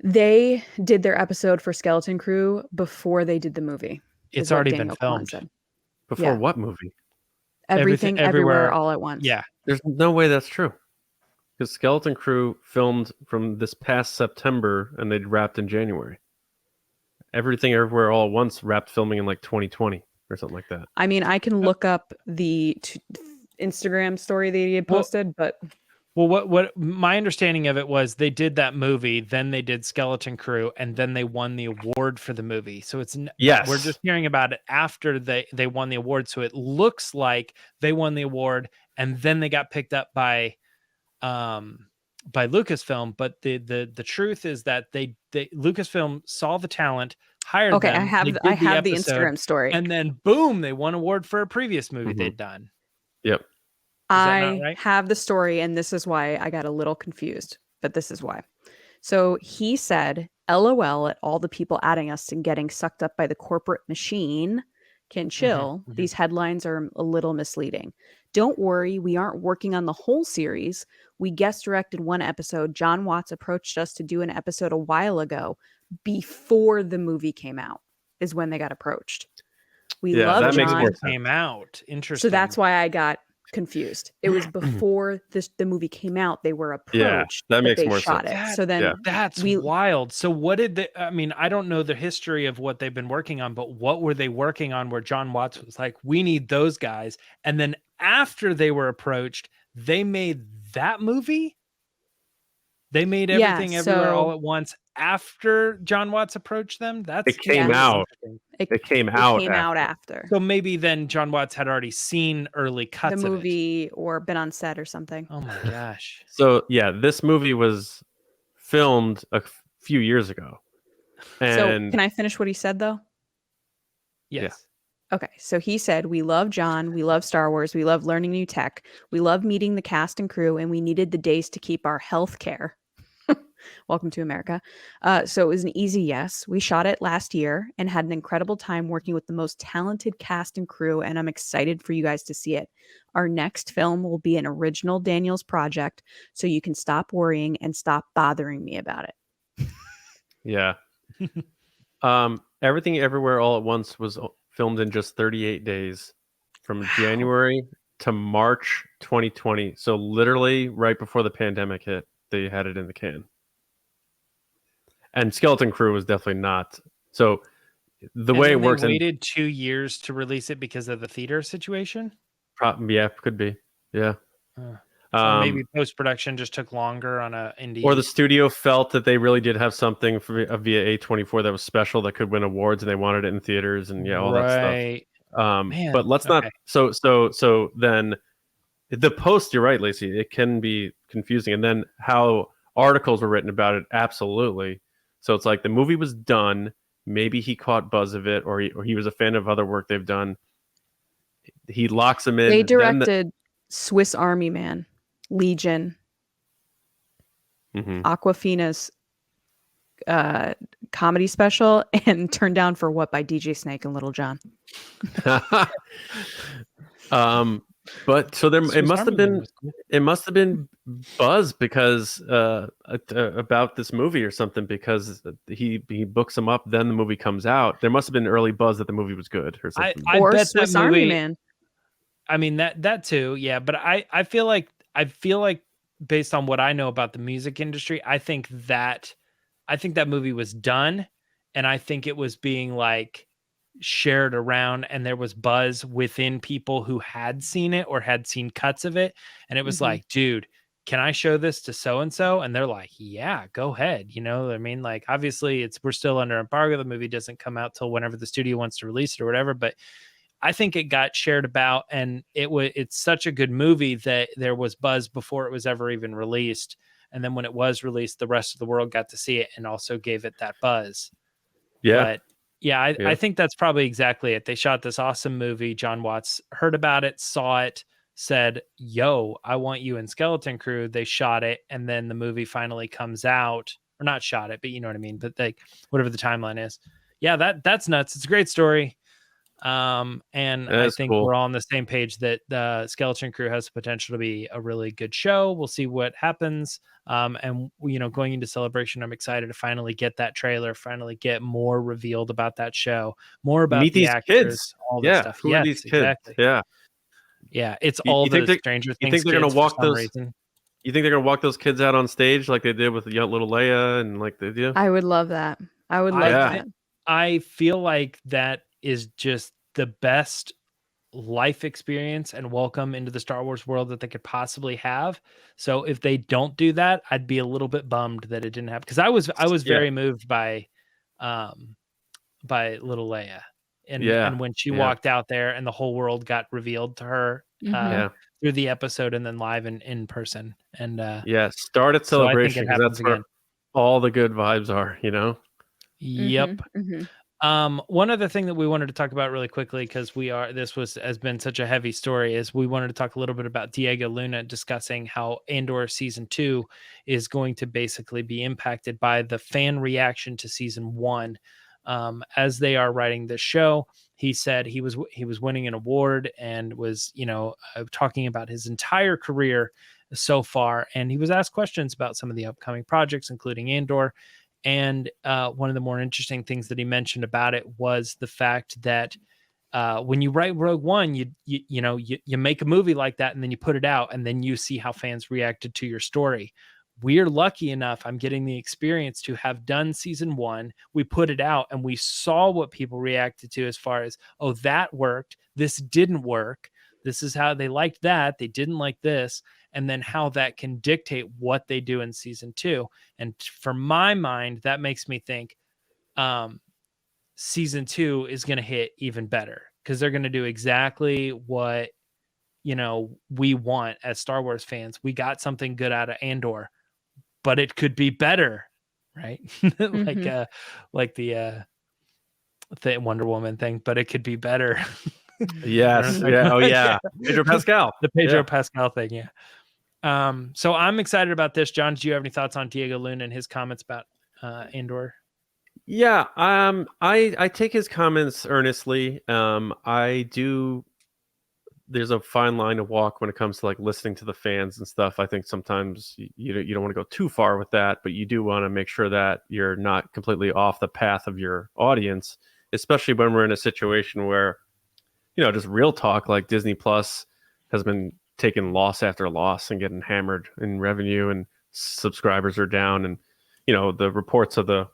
They did their episode for Skeleton Crew before they did the movie. It's already been filmed. Before Yeah. what movie? Everything, everywhere, all at once. Yeah. There's no way that's true. Because Skeleton Crew filmed from this past September and they'd wrapped in January. Everything Everywhere All at Once wrapped filming in like 2020 or something like that. I mean, I can look up the Instagram story that he had posted, but what my understanding of it was they did that movie, then they did Skeleton Crew, and then they won the award for the movie. So it's Yes, we're just hearing about it after they won the award. So it looks like they won the award and then they got picked up by Lucasfilm. But the truth is that they Lucasfilm saw the talent, hired them. I have the Instagram story, and then boom, they won award for a previous movie they'd done. Yep. I have the story, and this is why I got a little confused, but this is why. So he said, LOL at all the people adding us and getting sucked up by the corporate machine. Can chill. These headlines are a little misleading. Don't worry, we aren't working on the whole series. We guest directed one episode. John Watts approached us to do an episode a while ago before the movie came out is when they got approached. We love John. Came out. Interesting. So that's why I got confused. It was before the movie came out. They were approached. Yeah, that makes more sense. So then that's wild. So what did they? I mean, I don't know the history of what they've been working on, but what were they working on? Where John Watts was like, "We need those guys," and then after they were approached, they made that movie. They made Everything Everywhere All at Once after John Watts approached them. It came out. It came out after. So maybe then John Watts had already seen early cuts the of movie it. Or been on set or something. Oh my gosh. So yeah, this movie was filmed a few years ago. And so can I finish what he said though? Yes. Yeah. Okay. So he said, we love John. We love Star Wars. We love learning new tech. We love meeting the cast and crew, and we needed the days to keep our health care. Welcome to America. So it was an easy yes. We shot it last year and had an incredible time working with the most talented cast and crew, and I'm excited for you guys to see it. Our next film will be an original Daniels project, so you can stop worrying and stop bothering me about it. Yeah. Everything Everywhere All at Once was filmed in just 38 days from January to March 2020. So literally right before the pandemic hit, they had it in the can. And Skeleton Crew was definitely not. So the way it works, they waited 2 years to release it because of the theater situation. Yeah, could be. Yeah. So maybe post-production just took longer on a indie. Or the studio felt that they really did have something via A24 that was special that could win awards, and they wanted it in theaters, and all that stuff. Man, but let's not. So then, the post. You're right, Lacey. It can be confusing, and then how articles were written about it. Absolutely. So it's like the movie was done. Maybe he caught buzz of it, or he was a fan of other work they've done. He locks him in. They directed Swiss Army Man, Legion, Aquafina's comedy special, and Turned Down for What by DJ Snake and Little John. But so there, it must have been buzz because about this movie or something, because he books him up, then the movie comes out. There must have been early buzz that the movie was good or something. Or bet Swiss that movie, Army Man. I mean that too, yeah. But I feel like based on what I know about the music industry, I think that movie was done, and I think it was being like shared around, and there was buzz within people who had seen it or had seen cuts of it, and it was like, dude, can I show this to so and so? And they're like, yeah, go ahead. You know what I mean? Like, obviously we're still under embargo. The movie doesn't come out till whenever the studio wants to release it or whatever, but I think it got shared about, and it's such a good movie that there was buzz before it was ever even released. And then when it was released, the rest of the world got to see it and also gave it that buzz. Yeah. But I think that's probably exactly it. They shot this awesome movie. John Watts heard about it, saw it, said, yo, I want you in Skeleton Crew. They shot it. And then the movie finally comes out, or not shot it, but you know what I mean? But like whatever the timeline is. Yeah, that's nuts. It's a great story. And I That's think cool. we're all on the same page that the Skeleton Crew has the potential to be a really good show. We'll see what happens. And going into Celebration, I'm excited to finally get that trailer, finally get more revealed about that show, more about Meet the these actors, kids. all this Yeah, stuff. who are Yes, these kids? exactly. Yeah. Yeah, it's You, all you think the they, Stranger you Things think they're gonna kids for walk some those? reason. You think they're gonna walk those kids out on stage like they did with young little Leia and like they do? I would love that. I would love I that. I feel like that is just the best life experience and welcome into the Star Wars world that they could possibly have. So if they don't do that, I'd be a little bit bummed that it didn't happen, because I was Yeah. very moved by little Leia, and when she Yeah. walked out there and the whole world got revealed to her Mhm. through the episode and then live in person. And Yeah. Start at so I think Celebration it because happens that's where again. all the good vibes are. Yep. Mhm. One other thing that we wanted to talk about really quickly, because has been such a heavy story, is we wanted to talk a little bit about Diego Luna discussing how Andor season 2 is going to basically be impacted by the fan reaction to season 1. As they are writing this show, he said he was winning an award and was talking about his entire career so far, and he was asked questions about some of the upcoming projects, including Andor. And one of the more interesting things that he mentioned about it was the fact that when you write Rogue One, you make a movie like that, and then you put it out, and then you see how fans reacted to your story. We're lucky enough, I'm getting the experience to have done season 1. We put it out and we saw what people reacted to as far as, oh, that worked. This didn't work. This is how they liked that. They didn't like this. And then how that can dictate what they do in season 2. And for my mind, that makes me think season 2 is going to hit even better, because they're going to do exactly what we want as Star Wars fans. We got something good out of Andor, but it could be better, right? like the Wonder Woman thing, but it could be better. Yes. Yeah. Oh yeah. Pedro Pascal. The Pedro Pascal thing. Yeah. So I'm excited about this. John, do you have any thoughts on Diego Luna and his comments about Andor? Yeah. I take his comments earnestly. I do. There's a fine line to walk when it comes to like listening to the fans and stuff. I think sometimes you don't want to go too far with that, but you do want to make sure that you're not completely off the path of your audience, especially when we're in a situation where, just real talk, like Disney Plus has been taking loss after loss and getting hammered in revenue, and subscribers are down, and the reports of the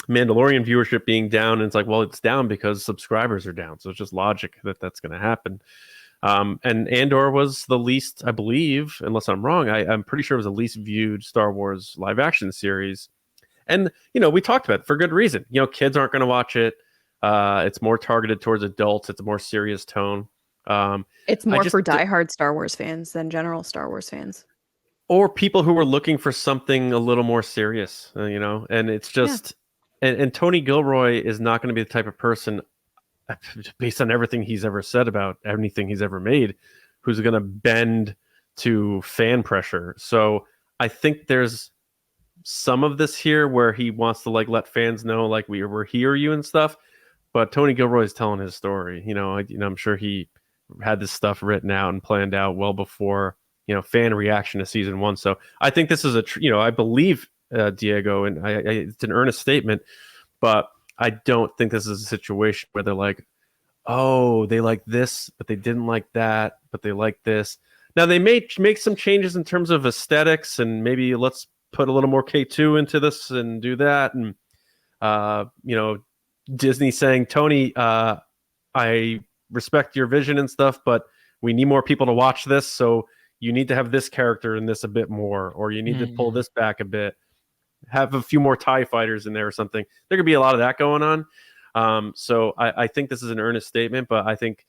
Mandalorian viewership being down, and it's like, well, it's down because subscribers are down, so it's just logic that that's going to happen. And Andor was the least, I believe, unless I'm wrong, I'm pretty sure it was the least viewed Star Wars live action series. And, we talked about it for good reason. Kids aren't going to watch it. It's more targeted towards adults. It's a more serious tone. It's more for diehard Star Wars fans than general Star Wars fans. Or people who were looking for something a little more serious, and it's just, and Tony Gilroy is not going to be the type of person, based on everything he's ever said about anything he's ever made, who's going to bend to fan pressure. So I think there's some of this here where he wants to like let fans know like we're here you and stuff, but Tony Gilroy is telling his story. I'm sure he had this stuff written out and planned out well before fan reaction to season 1. So I think this is I believe Diego, and it's an earnest statement, but I don't think this is a situation where they're like, oh, they like this, but they didn't like that, but they like this. Now, they may make some changes in terms of aesthetics, and maybe let's put a little more K2 into this and do that. And, Disney saying, Tony, I respect your vision and stuff, but we need more people to watch this. So you need to have this character in this a bit more, or you need to pull this back a bit. Have a few more TIE fighters in there or something. There could be a lot of that going on. So I think this is an earnest statement, but I think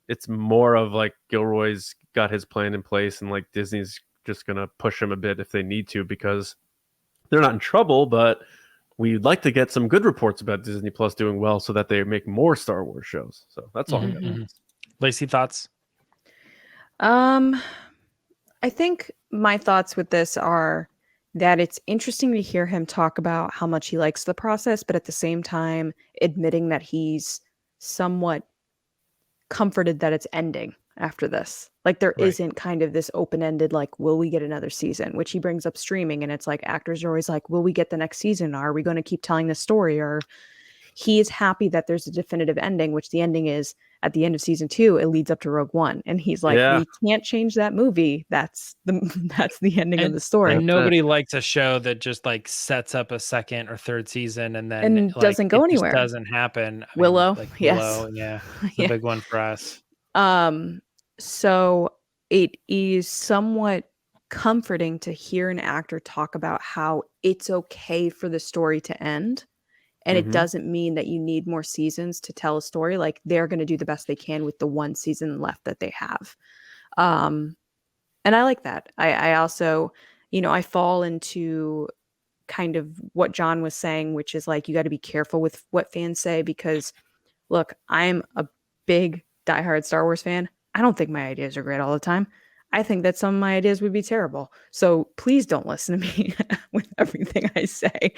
it's more of like Gilroy's got his plan in place, and like Disney's just going to push him a bit if they need to, because they're not in trouble, but we'd like to get some good reports about Disney Plus doing well so that they make more Star Wars shows. So that's all. Lacey, thoughts? I think my thoughts with this are that it's interesting to hear him talk about how much he likes the process, but at the same time admitting that he's somewhat comforted that it's ending after this. Like there isn't kind of this open-ended, like, will we get another season? Which he brings up streaming, and it's like actors are always like, will we get the next season? Are we going to keep telling this story? Or he is happy that there's a definitive ending, which the ending is at the end of season 2, it leads up to Rogue One. And he's like, we can't change that movie. That's the ending of the story. And nobody likes a show that just like sets up a second or third season and then and doesn't go anywhere. Doesn't happen. Willow, Willow, yeah, it's a big one for us. So it is somewhat comforting to hear an actor talk about how it's okay for the story to end. And it doesn't mean that you need more seasons to tell a story. Like they're going to do the best they can with the one season left that they have. And I like that. I also, I fall into kind of what John was saying, which is like, you got to be careful with what fans say, because look, I'm a big diehard Star Wars fan. I don't think my ideas are great all the time. I think that some of my ideas would be terrible. So please don't listen to me with everything I say.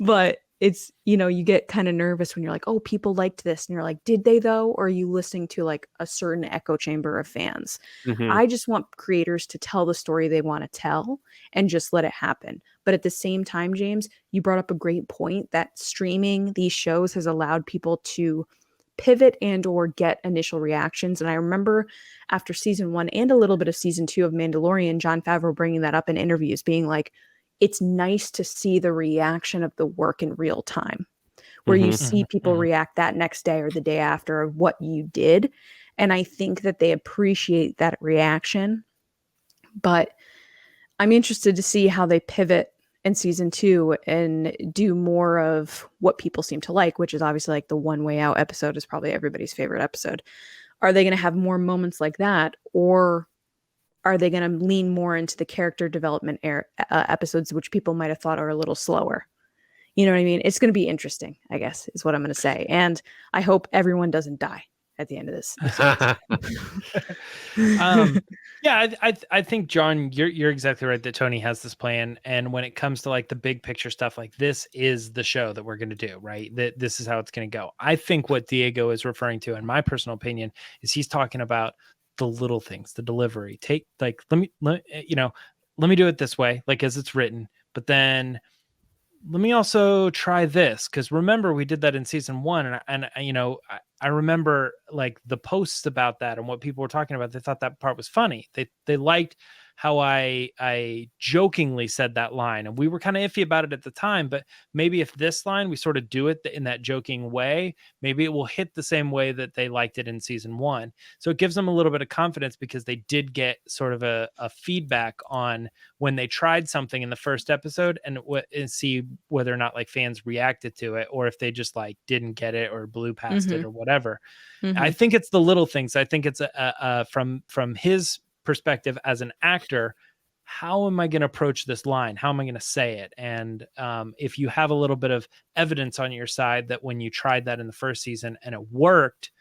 But it's, you get kind of nervous when you're like, oh, people liked this. And you're like, did they though? Or are you listening to like a certain echo chamber of fans? I just want creators to tell the story they want to tell and just let it happen. But at the same time, James, you brought up a great point that streaming these shows has allowed people to pivot and or get initial reactions. And I remember after season 1 and a little bit of season 2 of Mandalorian, Jon Favreau bringing that up in interviews, being like, it's nice to see the reaction of the work in real time, where you see people react that next day or the day after of what you did. And I think that they appreciate that reaction. But I'm interested to see how they pivot in season 2 and do more of what people seem to like, which is obviously like the One Way Out episode is probably everybody's favorite episode. Are they going to have more moments like that? Or are they going to lean more into the character development episodes, which people might have thought are a little slower? You know what I mean? It's going to be interesting, I guess, is what I'm going to say. And I hope everyone doesn't die at the end of this. Yeah, I think, John, you're exactly right that Tony has this plan. And when it comes to like the big picture stuff, like this is the show that we're going to do, right? That this is how it's going to go. I think what Diego is referring to, in my personal opinion, is he's talking about the little things, the delivery. Take like, let me do it this way, like as it's written, but then let me also try this, because remember we did that in season 1, and I remember like the posts about that and what people were talking about. They thought that part was funny. They liked how I jokingly said that line, and we were kind of iffy about it at the time. But maybe if this line we sort of do it in that joking way, maybe it will hit the same way that they liked it in season 1. So it gives them a little bit of confidence, because they did get sort of a feedback on when they tried something in the first episode, and see whether or not like fans reacted to it, or if they just like didn't get it or blew past it or whatever. I think it's the little things. I think it's from his perspective as an actor, how am I going to approach this line? How am I going to say it? And if you have a little bit of evidence on your side that when you tried that in the first season and it worked,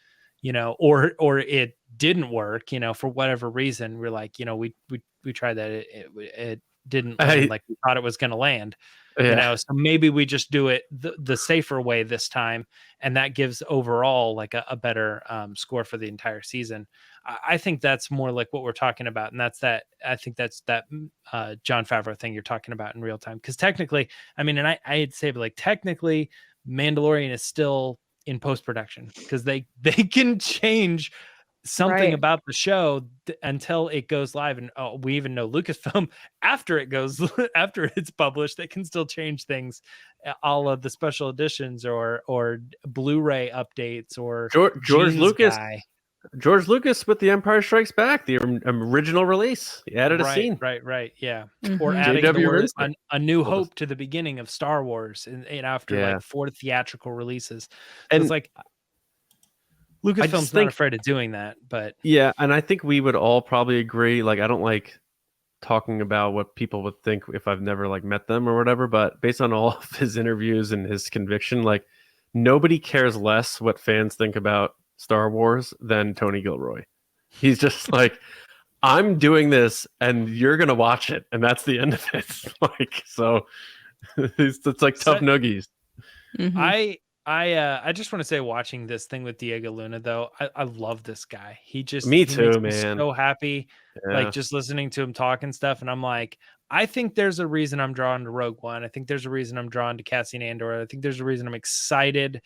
or it didn't work, for whatever reason, we're like, we tried that, it didn't land like we thought it was going to land. So maybe we just do it the safer way this time, and that gives overall like a better score for the entire season. I think that's more like what we're talking about, and I think that's that Jon Favreau thing you're talking about in real time. Because technically, and I'd say like technically, Mandalorian is still in post-production, because they can change something about the show until it goes live. And we even know Lucasfilm, after it's published, they can still change things, all of the special editions or Blu-ray updates, or George Lucas with The Empire Strikes Back, the original release. He added a scene. Right. Yeah. Or adding the word A New Hope to the beginning of Star Wars and after like 4 theatrical releases. So and it's like Lucasfilm's not afraid of doing that, but yeah, and I think we would all probably agree. Like, I don't like talking about what people would think if I've never like met them or whatever, but based on all of his interviews and his conviction, like nobody cares less what fans think about Star Wars than Tony Gilroy. He's just like, I'm doing this and you're gonna watch it, and that's the end of it. Like, so it's like tough noogies. I just want to say, watching this thing with Diego Luna, though, I love this guy. He Me makes too, me man. so happy. Yeah. Like, just listening to him talk and stuff. And I'm like, I think there's a reason I'm drawn to Rogue One. I think there's a reason I'm drawn to Cassian Andor. I think there's a reason I'm excited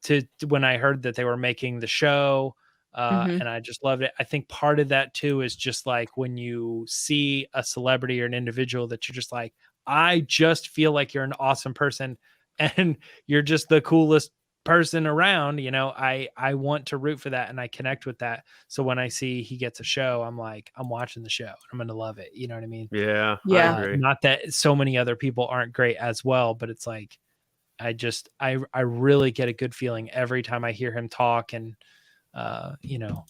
to when I heard that they were making the show. And I just loved it. I think part of that too is just like when you see a celebrity or an individual that you're just like, I just feel like you're an awesome person and you're just the coolest person around. You know, I want to root for that and I connect with that. So when I see he gets a show, I'm like, I'm watching the show. I'm going to love it. You know what I mean? Yeah. Yeah. I agree. Not that so many other people aren't great as well, but it's like, I really get a good feeling every time I hear him talk and, you know,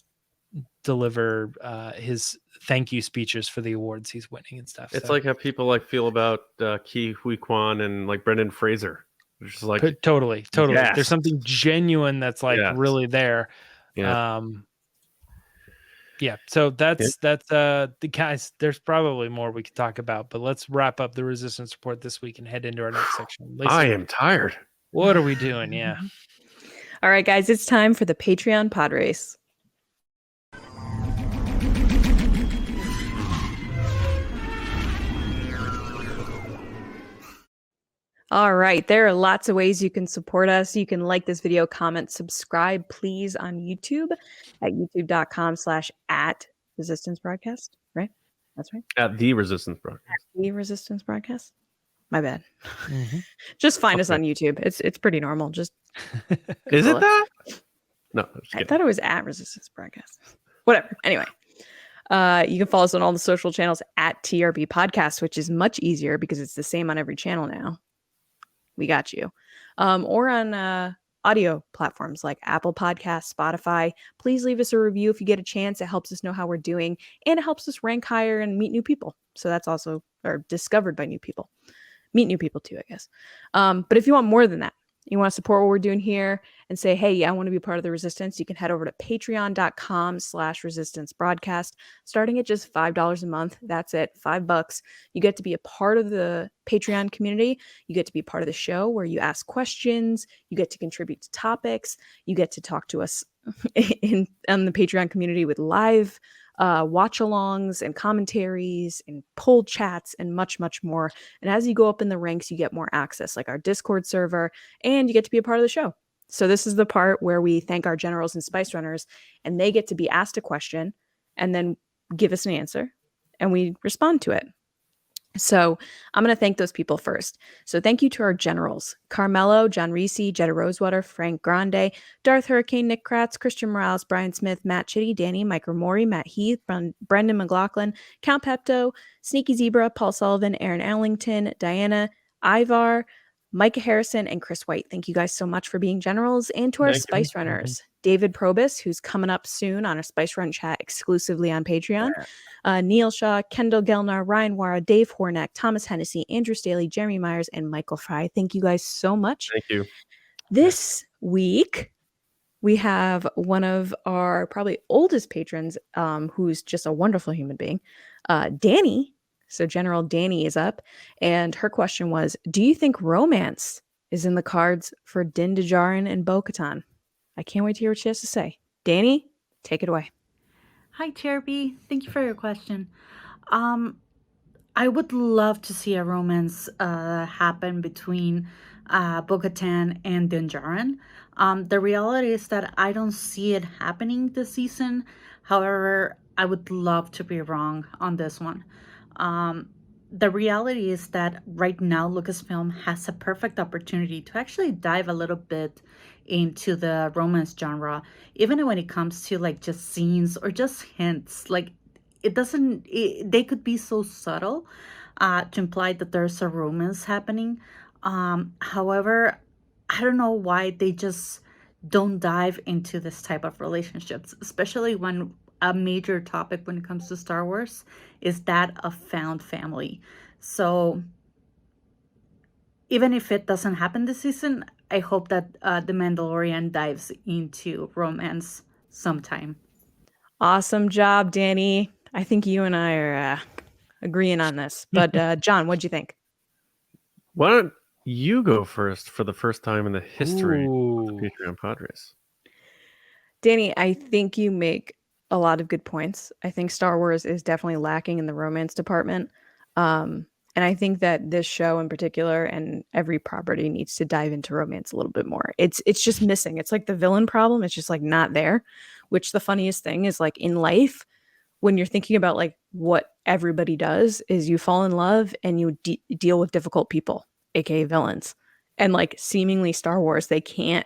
deliver his thank you speeches for the awards he's winning and stuff. It's So, like how people like feel about Ki Hui Kwan and like Brendan Fraser. It's just like totally. Yes. There's something genuine that's like Yes. really there. Yeah. Yeah. So that's the guys. There's probably more we could talk about, but let's wrap up the Resistance Report this week and head into our next section. Lacey, I am tired. what are we doing? Yeah. All right, guys, it's time for the Patreon pod race. All right, there are lots of ways you can support us. You can like this video, comment, subscribe, please, on YouTube at youtube.com/@Resistance Broadcast, right? That's right. At the Resistance Broadcast. The Resistance Broadcast. My bad. Just find us on YouTube. It's pretty normal. Just Is it Google that? No, I thought it was at Resistance Broadcast. Whatever. Anyway, you can follow us on all the social channels at TRB Podcast, which is much easier because it's the same on every channel now. We got you. Or on audio platforms like Apple Podcasts, Spotify. Please leave us a review if you get a chance. It helps us know how we're doing, and it helps us rank higher and meet new people. So that's also, or discovered by new people. Meet new people too, I guess. But if you want more than that, you want to support what we're doing here and say, hey, yeah, I want to be part of the Resistance, you can head over to patreon.com/resistance broadcast, starting at just $5 a month. That's it, $5. You get to be a part of the Patreon community. You get to be a part of the show where you ask questions. You get to contribute to topics. You get to talk to us in the Patreon community with live watch-alongs and commentaries and poll chats and much, much more. And as you go up in the ranks, you get more access, like our Discord server, and you get to be a part of the show. So this is the part where we thank our generals and spice runners, and they get to be asked a question and then give us an answer, and we respond to it. So I'm going to thank those people first. So thank you to our generals: Carmelo, John Reese, Jetta Rosewater, Frank Grande, Darth Hurricane, Nick Kratz, Christian Morales, Brian Smith, Matt Chitty, Dani, Mike Mori, Matt Heath, Brendan McLaughlin, Count Pepto, Sneaky Zebra, Paul Sullivan, Aaron Allington, Diana, Ivar, Micah Harrison, and Chris White. Thank you guys so much for being generals. And to our spice runners, David Probus, who's coming up soon on our Spice Run chat exclusively on Patreon, Neil Shaw, Kendall Gelnar, Ryan Wara, Dave Hornack, Thomas Hennessy, Andrew Staley, Jeremy Myers, and Michael Fry. Thank you guys so much. Thank you. This week, we have one of our probably oldest patrons, who's just a wonderful human being, Dani. So General Dani is up, and her question was, do you think romance is in the cards for Din Djarin and Bo-Katan? I can't wait to hear what she has to say. Dani, take it away. Hi, TRB. Thank you for your question. I would love to see a romance happen between Bo-Katan and Din Djarin. The reality is that I don't see it happening this season. However, I would love to be wrong on this one. The reality is that right now Lucasfilm has a perfect opportunity to actually dive a little bit into the romance genre, even when it comes to like just scenes or just hints. Like they could be so subtle to imply that there's a romance happening. However, I don't know why they just don't dive into this type of relationships, especially when a major topic when it comes to Star Wars is that of found family. So even if it doesn't happen this season, I hope that The Mandalorian dives into romance sometime. Awesome job, Dani. I think you and I are agreeing on this. But John, what'd you think? Why don't you go first for the first time in the history of Ooh. the Patreon Padres. Dani, I think you make a lot of good points. I think Star Wars is definitely lacking in the romance department. And I think that this show in particular and every property needs to dive into romance a little bit more. It's just missing. It's like the villain problem. It's just like not there, which the funniest thing is like in life, when you're thinking about like what everybody does is you fall in love and you deal with difficult people, aka villains. And like seemingly Star Wars, they can't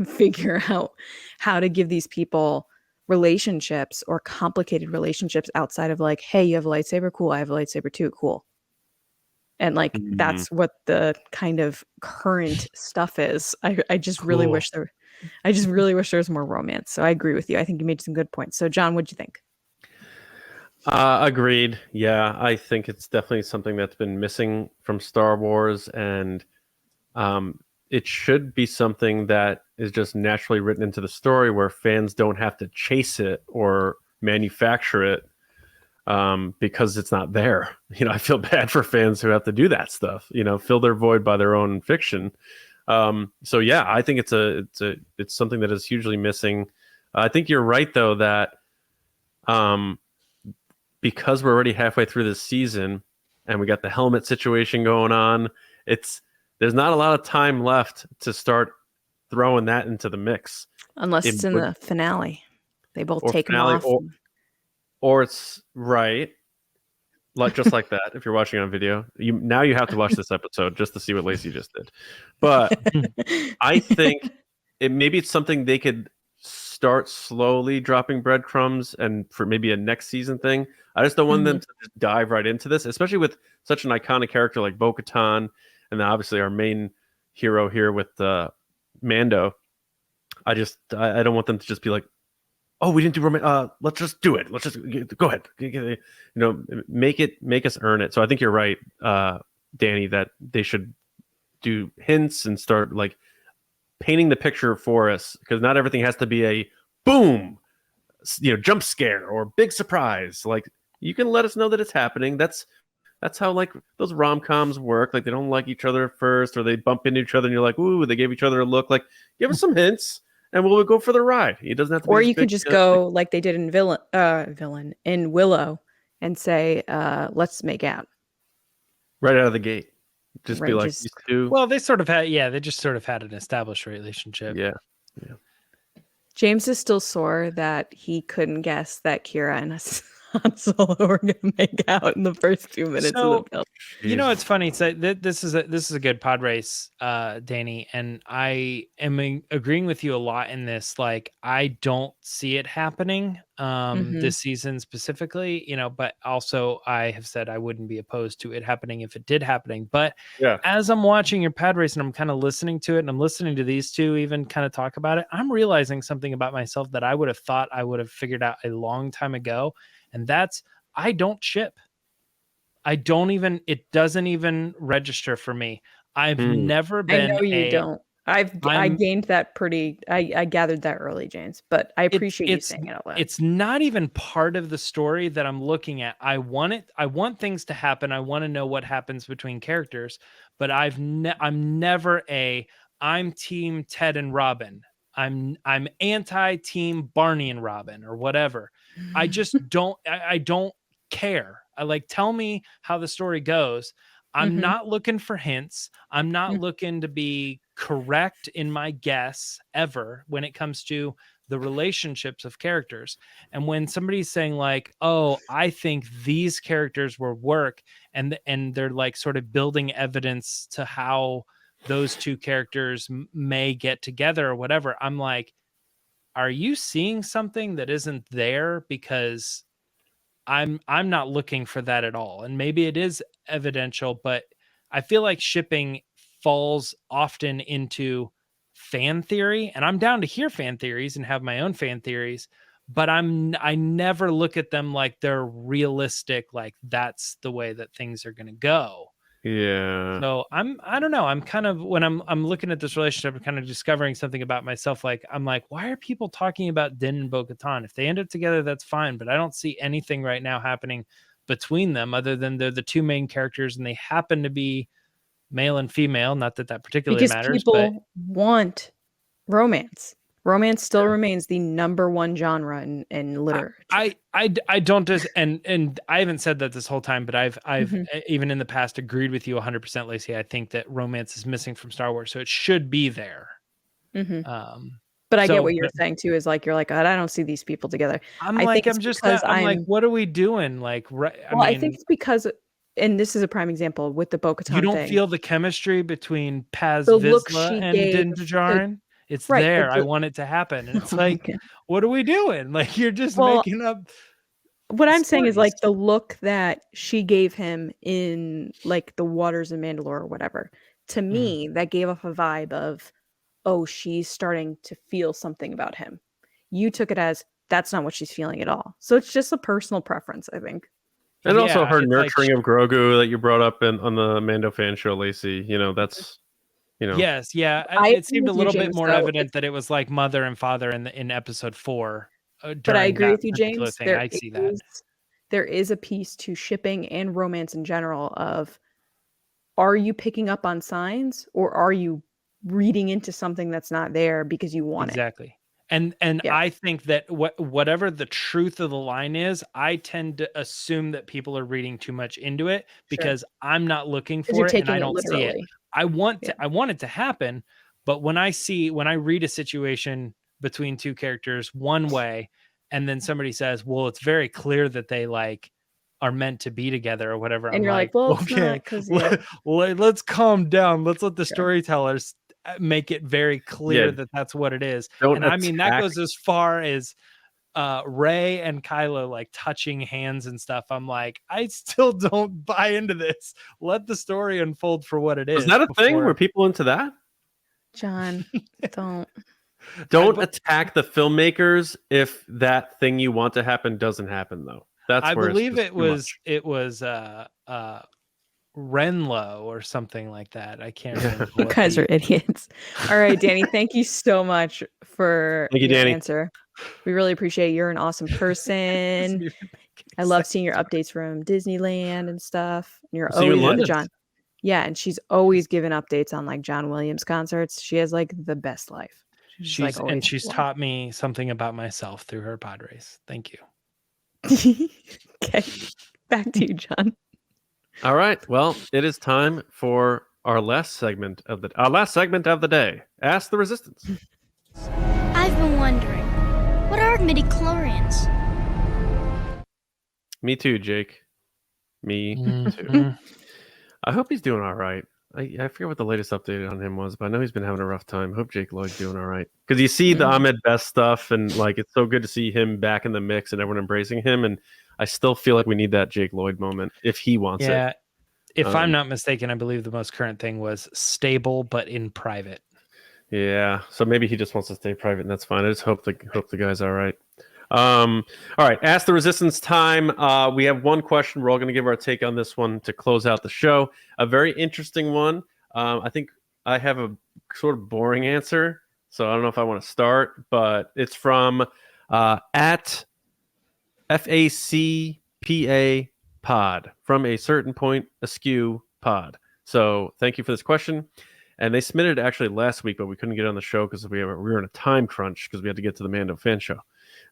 figure out how to give these people relationships or complicated relationships outside of like, hey, you have a lightsaber, cool, I have a lightsaber too, cool. And like that's what the kind of current stuff is. I just really wish there was more romance. So I agree with you. I think you made some good points. So John, what'd you think? Agreed. Yeah, I think it's definitely something that's been missing from Star Wars, and it should be something that is just naturally written into the story where fans don't have to chase it or manufacture it because it's not there. I feel bad for fans who have to do that stuff, fill their void by their own fiction. So yeah, I think it's something that is hugely missing. I think you're right though that because we're already halfway through this season and we got the helmet situation going on, there's not a lot of time left to start throwing that into the mix. Unless it's in the finale. They both take them off. Or it's right. Just like that. If you're watching on video, you have to watch this episode just to see what Lacey just did. But I think maybe it's something they could start slowly dropping breadcrumbs and for maybe a next season thing. I just don't want them to just dive right into this, especially with such an iconic character like Bo-Katan, and then obviously our main hero here with Mando. I don't want them to just be like, oh, we didn't do romance. Let's just do it. Let's just go ahead. Make us earn it. So I think you're right, Dani, that they should do hints and start like painting the picture for us, because not everything has to be a boom, jump scare or big surprise. Like you can let us know that it's happening. That's how like those rom-coms work. Like they don't like each other at first, or they bump into each other and you're like, ooh, they gave each other a look. Like give us some hints and we'll go for the ride. It doesn't have to be. Or you could just go like they did in Villain in Willow and say, let's make out. Right out of the gate. Just right, be like, well, they sort of had, they just sort of had an established relationship. Yeah. James is still sore that he couldn't guess that Kira and Han Solo were going to make out in the first 2 minutes of the film. It's funny. So this is a good pod race, Dani, and I am agreeing with you a lot in this. Like, I don't see it happening this season specifically, but also I have said I wouldn't be opposed to it happening if it did happening. But as I'm watching your pod race and I'm kind of listening to it, and I'm listening to these two even kind of talk about it, I'm realizing something about myself that I would have thought I would have figured out a long time ago. And that's, I don't ship. It doesn't even register for me. I've never been. I know you don't. I gained that I gathered that early, James, but I appreciate you saying it out loud. It's not even part of the story that I'm looking at. I want things to happen. I want to know what happens between characters, but I'm never I'm team Ted and Robin. I'm anti-team Barney and Robin or whatever. I just don't care. I like, tell me how the story goes. I'm not looking for hints. I'm not looking to be correct in my guess ever when it comes to the relationships of characters. And when somebody's saying like, oh, I think these characters will work, and they're like sort of building evidence to how those two characters may get together or whatever, I'm like, are you seeing something that isn't there? Because I'm not looking for that at all. And maybe it is evidential, but I feel like shipping falls often into fan theory, and I'm down to hear fan theories and have my own fan theories, but I never look at them like they're realistic, like that's the way that things are going to go. Yeah. So I don't know. I'm kind of, when I'm looking at this relationship, I'm kind of discovering something about myself. Like, I'm like, why are people talking about Din and Bo-Katan? If they end up together, that's fine. But I don't see anything right now happening between them other than they're the two main characters and they happen to be male and female. Not that particularly because matters, people but want romance. Romance still remains the number one genre in literature. I don't and I haven't said that this whole time, but I've even in the past agreed with you 100%, Lacey. I think that romance is missing from Star Wars, so it should be there. But I get what you're saying too. Is like you're like, I don't see these people together. I'm like, what are we doing? Like, I think it's because, and this is a prime example with the Bo-Katan you don't thing. feel the chemistry between Paz The look Vizsla she and gave, Din Djarin. It's right, there. but I want it to happen. And it's Oh my like, God. what are we doing? Like, you're just Well, making up. What I'm saying is stories. like the look that she gave him in like the waters of Mandalore or whatever. To me, that gave off a vibe of, oh, she's starting to feel something about him. You took it as that's not what she's feeling at all. So it's just a personal preference, I think. And also Yeah, her it's like nurturing of Grogu that you brought up on the Mando fan show, Lacey. You know, that's, you know. Yes, yeah. I It agree seemed a with you, little bit James, more though. evident that it was like mother and father in episode 4. But I during agree that with you, particular James. thing. I see that. There is a piece to shipping and romance in general of, are you picking up on signs or are you reading into something that's not there because you want Exactly. And Yeah. I think that whatever the truth of the line is, I tend to assume that people are reading too much into it because I'm not looking Because you're for it and taking I it don't see it. literally. I want it to happen, but when I read a situation between two characters one way, and then somebody says, "Well, it's very clear that they like are meant to be together or whatever," And I'm you're like, well, it's okay, not because let's calm down. Let's let the Sure. storytellers make it very clear that that's what it is. Don't And I mean, that attack. goes as far as Rey and Kylo like touching hands and stuff. I'm like, I still don't buy into this. Let the story unfold for what it is. Is that a thing? Were people into that? John, don't attack the filmmakers if that thing you want to happen doesn't happen, though. That's I where believe it was Renlo or something like that. I can't remember. you guys are idiots. All right, Dani, thank you so much for Thank you, your Dani. answer. We really appreciate it. You're an awesome person. I love seeing your updates from Disneyland and stuff. And you're See you in always with London. John. Yeah, and she's always giving updates on like John Williams concerts. She has like the best life. She's taught me something about myself through her pod race. Thank you. Okay, back to you, John. All right. Well, it is time for our last segment of the day. Ask the Resistance. I've been wondering, what are midichlorians? Me too, Jake. Me too. I hope he's doing all right. I forget what the latest update on him was, but I know he's been having a rough time. Hope Jake Lloyd's doing all right. Because you see the Ahmed Best stuff, and like it's so good to see him back in the mix and everyone embracing him. And I still feel like we need that Jake Lloyd moment if he wants it. Yeah. If I'm not mistaken, I believe the most current thing was stable, but in private. Yeah. So maybe he just wants to stay private, and that's fine. I just hope the guy's all right. All right. Ask the Resistance time. We have one question. We're all going to give our take on this one to close out the show. A very interesting one. I think I have a sort of boring answer, so I don't know if I want to start, but it's from at FACPA pod, from a certain point Askew pod. So thank you for this question. And they submitted it actually last week, but we couldn't get on the show because we were in a time crunch because we had to get to the Mando fan show.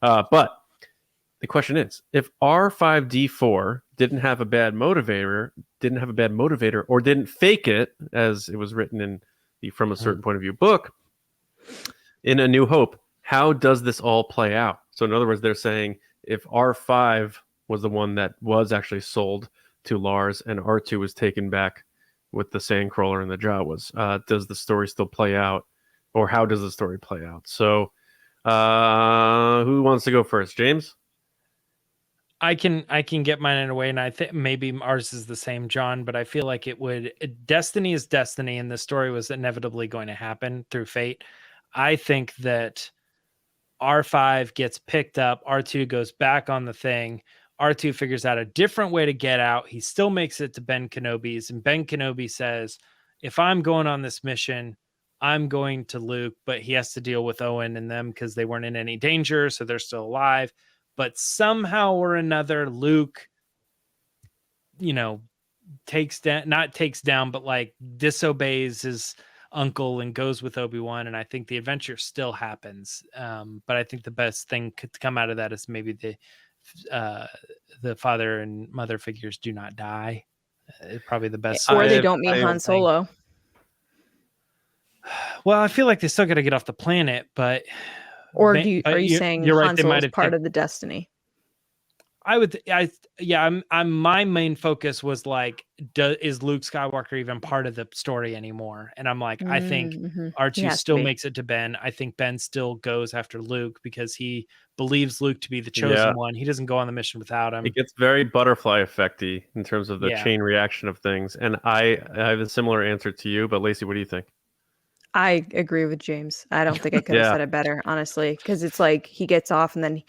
But the question is, if R5D4 didn't have a bad motivator, or didn't fake it, as it was written in the From a Certain Point of View book, in A New Hope, how does this all play out? So in other words, they're saying if R5 was the one that was actually sold to Lars and R2 was taken back with the Sandcrawler and the Jawas, does the story still play out, or how does the story play out? So who wants to go first? James? I can get mine in a way, and I think maybe ours is the same, John, but I feel like destiny is destiny, and the story was inevitably going to happen through fate. I think that R5 gets picked up, R2 goes back on the thing, R2 figures out a different way to get out. He still makes it to Ben Kenobi's, and Ben Kenobi says, if I'm going on this mission, I'm going to Luke, but he has to deal with Owen and them because they weren't in any danger, so they're still alive. But somehow or another, Luke, not takes down, but like disobeys his uncle and goes with Obi-Wan, and I think the adventure still happens. But I think the best thing could come out of that is maybe the father and mother figures do not die. Probably the best. Or they don't meet Han Solo. Well, I feel like they still got to get off the planet, but are you saying you're right, Han Solo is part of the destiny? My main focus was like, is Luke Skywalker even part of the story anymore? And I'm like, I think R2 still makes it to Ben. I think Ben still goes after Luke because he believes Luke to be the chosen one. He doesn't go on the mission without him. It gets very butterfly effecty in terms of the chain reaction of things. And I have a similar answer to you, but Lacey, what do you think? I agree with James. I don't think I could have said it better, honestly, because it's like he gets off and then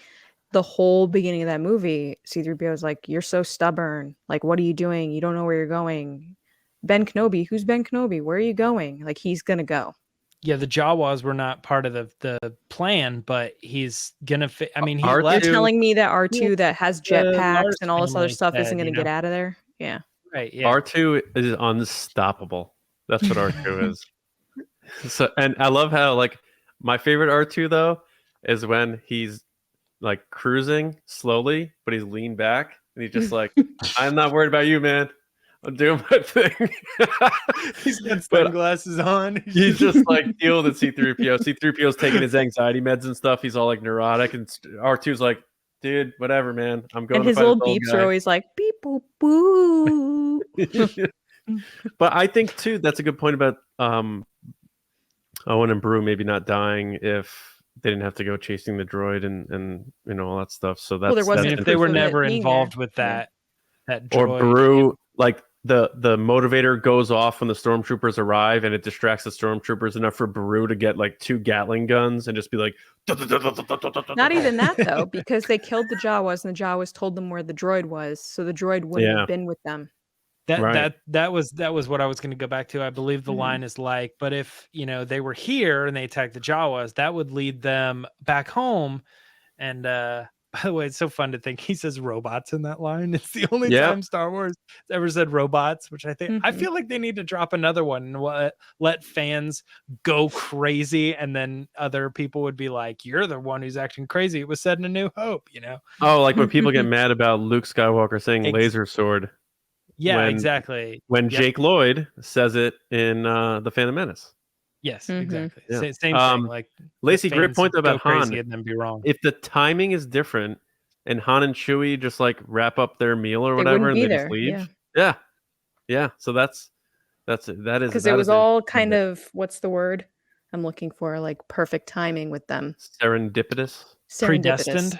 the whole beginning of that movie, C-3PO is like, you're so stubborn. Like, what are you doing? You don't know where you're going. Ben Kenobi, who's Ben Kenobi? Where are you going? Like, he's going to go. Yeah, the Jawas were not part of the plan, but he's going to I mean, you're telling me that R2 that has jetpacks and all this other stuff isn't going to get out of there? Yeah. Right, yeah. R2 is unstoppable. That's what R2 is. So, and I love how, like, my favorite R2 though is when he's like cruising slowly, but he's leaned back and he's just like, I'm not worried about you, man. I'm doing my thing. He's got sunglasses on. He's just like dealing with C-3PO. C-3PO's taking his anxiety meds and stuff. He's all like neurotic, and R2's like, dude, whatever, man. I'm going. And his little beeps are always like beep boop boo. But I think too, that's a good point about Owen and Brew maybe not dying if they didn't have to go chasing the droid and you know all that stuff. So that's there wasn't if they were never involved with that droid. Or Brew, like the motivator goes off when the stormtroopers arrive, and it distracts the stormtroopers enough for Brew to get like 2 Gatling guns and just be like. Not even that though, because they killed the Jawas and the Jawas told them where the droid was, so the droid wouldn't have been with them. That was what I was going to go back to. I believe the line is like, but if they were here and they attacked the Jawas, that would lead them back home. And by the way, it's so fun to think he says robots in that line. It's the only time Star Wars ever said robots, which I think I feel like they need to drop another one and let fans go crazy, and then other people would be like, "You're the one who's acting crazy." It was said in A New Hope, Oh, like when people get mad about Luke Skywalker saying laser sword. Yeah, exactly. When Jake Lloyd says it in The Phantom Menace. Yes, exactly. Yeah. Same thing. Like Lacey, great point about Han. And then be wrong. If the timing is different and Han and Chewie just like wrap up their meal or whatever and they just leave. Yeah. So that is because it was all kind of, what's the word I'm looking for? Like perfect timing with them. Serendipitous. Predestined.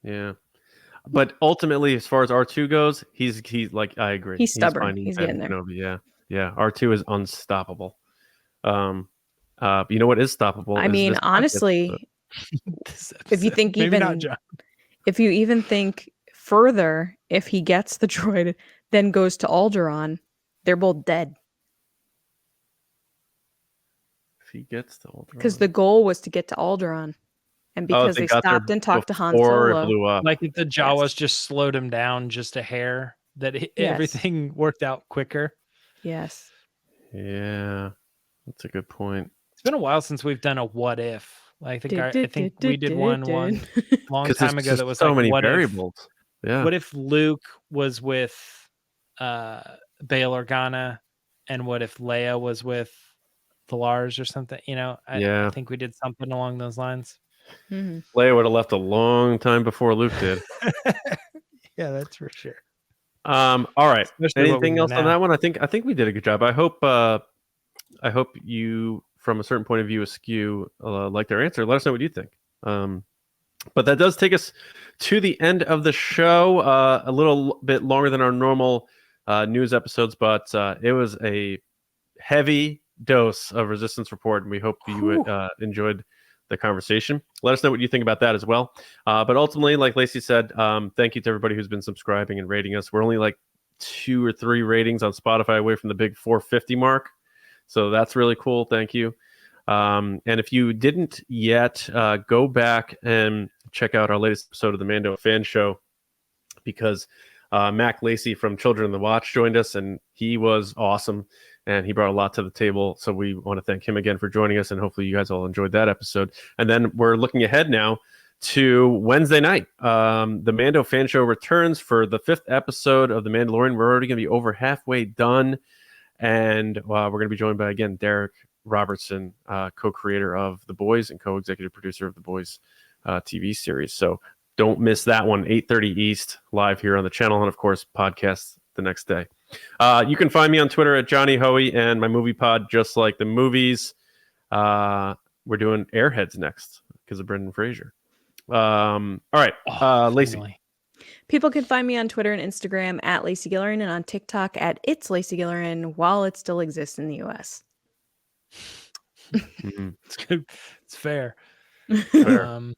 Yeah. But ultimately, as far as R2 goes, he's like, I agree. He's stubborn. He's getting there. Yeah. R2 is unstoppable. You know what is stoppable? I mean, honestly, if you think if you even think further, if he gets the droid, then goes to Alderaan, they're both dead. If he gets to Alderaan, because the goal was to get to Alderaan. And because they stopped and talked to Han Solo. Like if the Jawas just slowed him down just a hair, that everything worked out quicker. Yes. Yeah. That's a good point. It's been a while since we've done a what if. I think we did one long time ago that was so like, many what variables. Yeah. What if Luke was with Bail Organa, and what if Leia was with the Lars or something? I think we did something along those lines. Leia would have left a long time before Luke did. Yeah, that's for sure. All right. Especially anything else on that one? I think we did a good job. I hope you, from a certain point of view, Askew, liked our answer. Let us know what you think. But that does take us to the end of the show. A little bit longer than our normal news episodes, but it was a heavy dose of Resistance Report, and we hope you enjoyed the conversation. Let us know what you think about that as well. But ultimately, like Lacey said, thank you to everybody who's been subscribing and rating us. We're only like 2 or 3 ratings on Spotify away from the big 450 mark. So that's really cool. Thank you. And if you didn't yet, go back and check out our latest episode of the Mando Fan Show, because Mac Lacey from Children of the Watch joined us, and he was awesome, and he brought a lot to the table. So we want to thank him again for joining us, and hopefully you guys all enjoyed that episode. And then we're looking ahead now to Wednesday night. The Mando fan show returns for the 5th episode of The Mandalorian. We're already going to be over halfway done, and we're going to be joined by, again, Derek Robertson, co-creator of The Boys and co-executive producer of The Boys TV series. So don't miss that one, 8:30 East, live here on the channel, and of course, podcast the next day. You can find me on Twitter at Johnny Hoey and my movie pod, Just Like the Movies. We're doing Airheads next because of Brendan Fraser. All right, Lacey. Finally. People can find me on Twitter and Instagram at Lacey Gilleran and on TikTok at It's Lacey Gilleran while it still exists in the US. It's good. It's fair. Fair.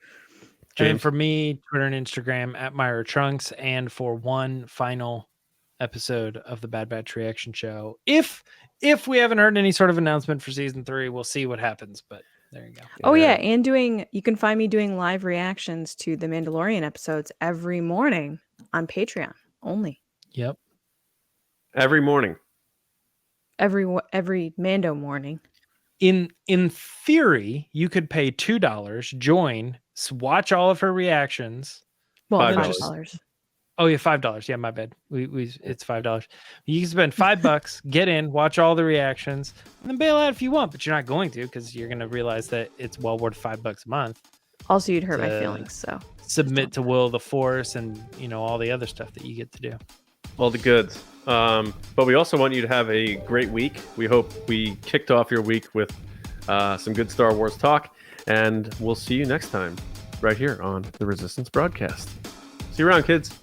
And for me, Twitter and Instagram at Myra Trunks. And for one final episode of the Bad Batch Reaction Show, if we haven't heard any sort of announcement for season 3, we'll see what happens. But there you go. Oh yeah, and you can find me doing live reactions to the Mandalorian episodes every morning on Patreon only. Yep. Every morning. Every Mando morning. In theory, you could pay $2, join, watch all of her reactions. Well, $5. $5. Oh yeah, $5. Yeah, my bad. It's $5. You can spend $5, get in, watch all the reactions, and then bail out if you want. But you're not going to, because you're going to realize that it's well worth $5 a month. Also, you'd hurt my feelings. So submit to Will of the Force and all the other stuff that you get to do. All the goods. But we also want you to have a great week. We hope we kicked off your week with some good Star Wars talk, and we'll see you next time right here on the Resistance broadcast. See you around, kids.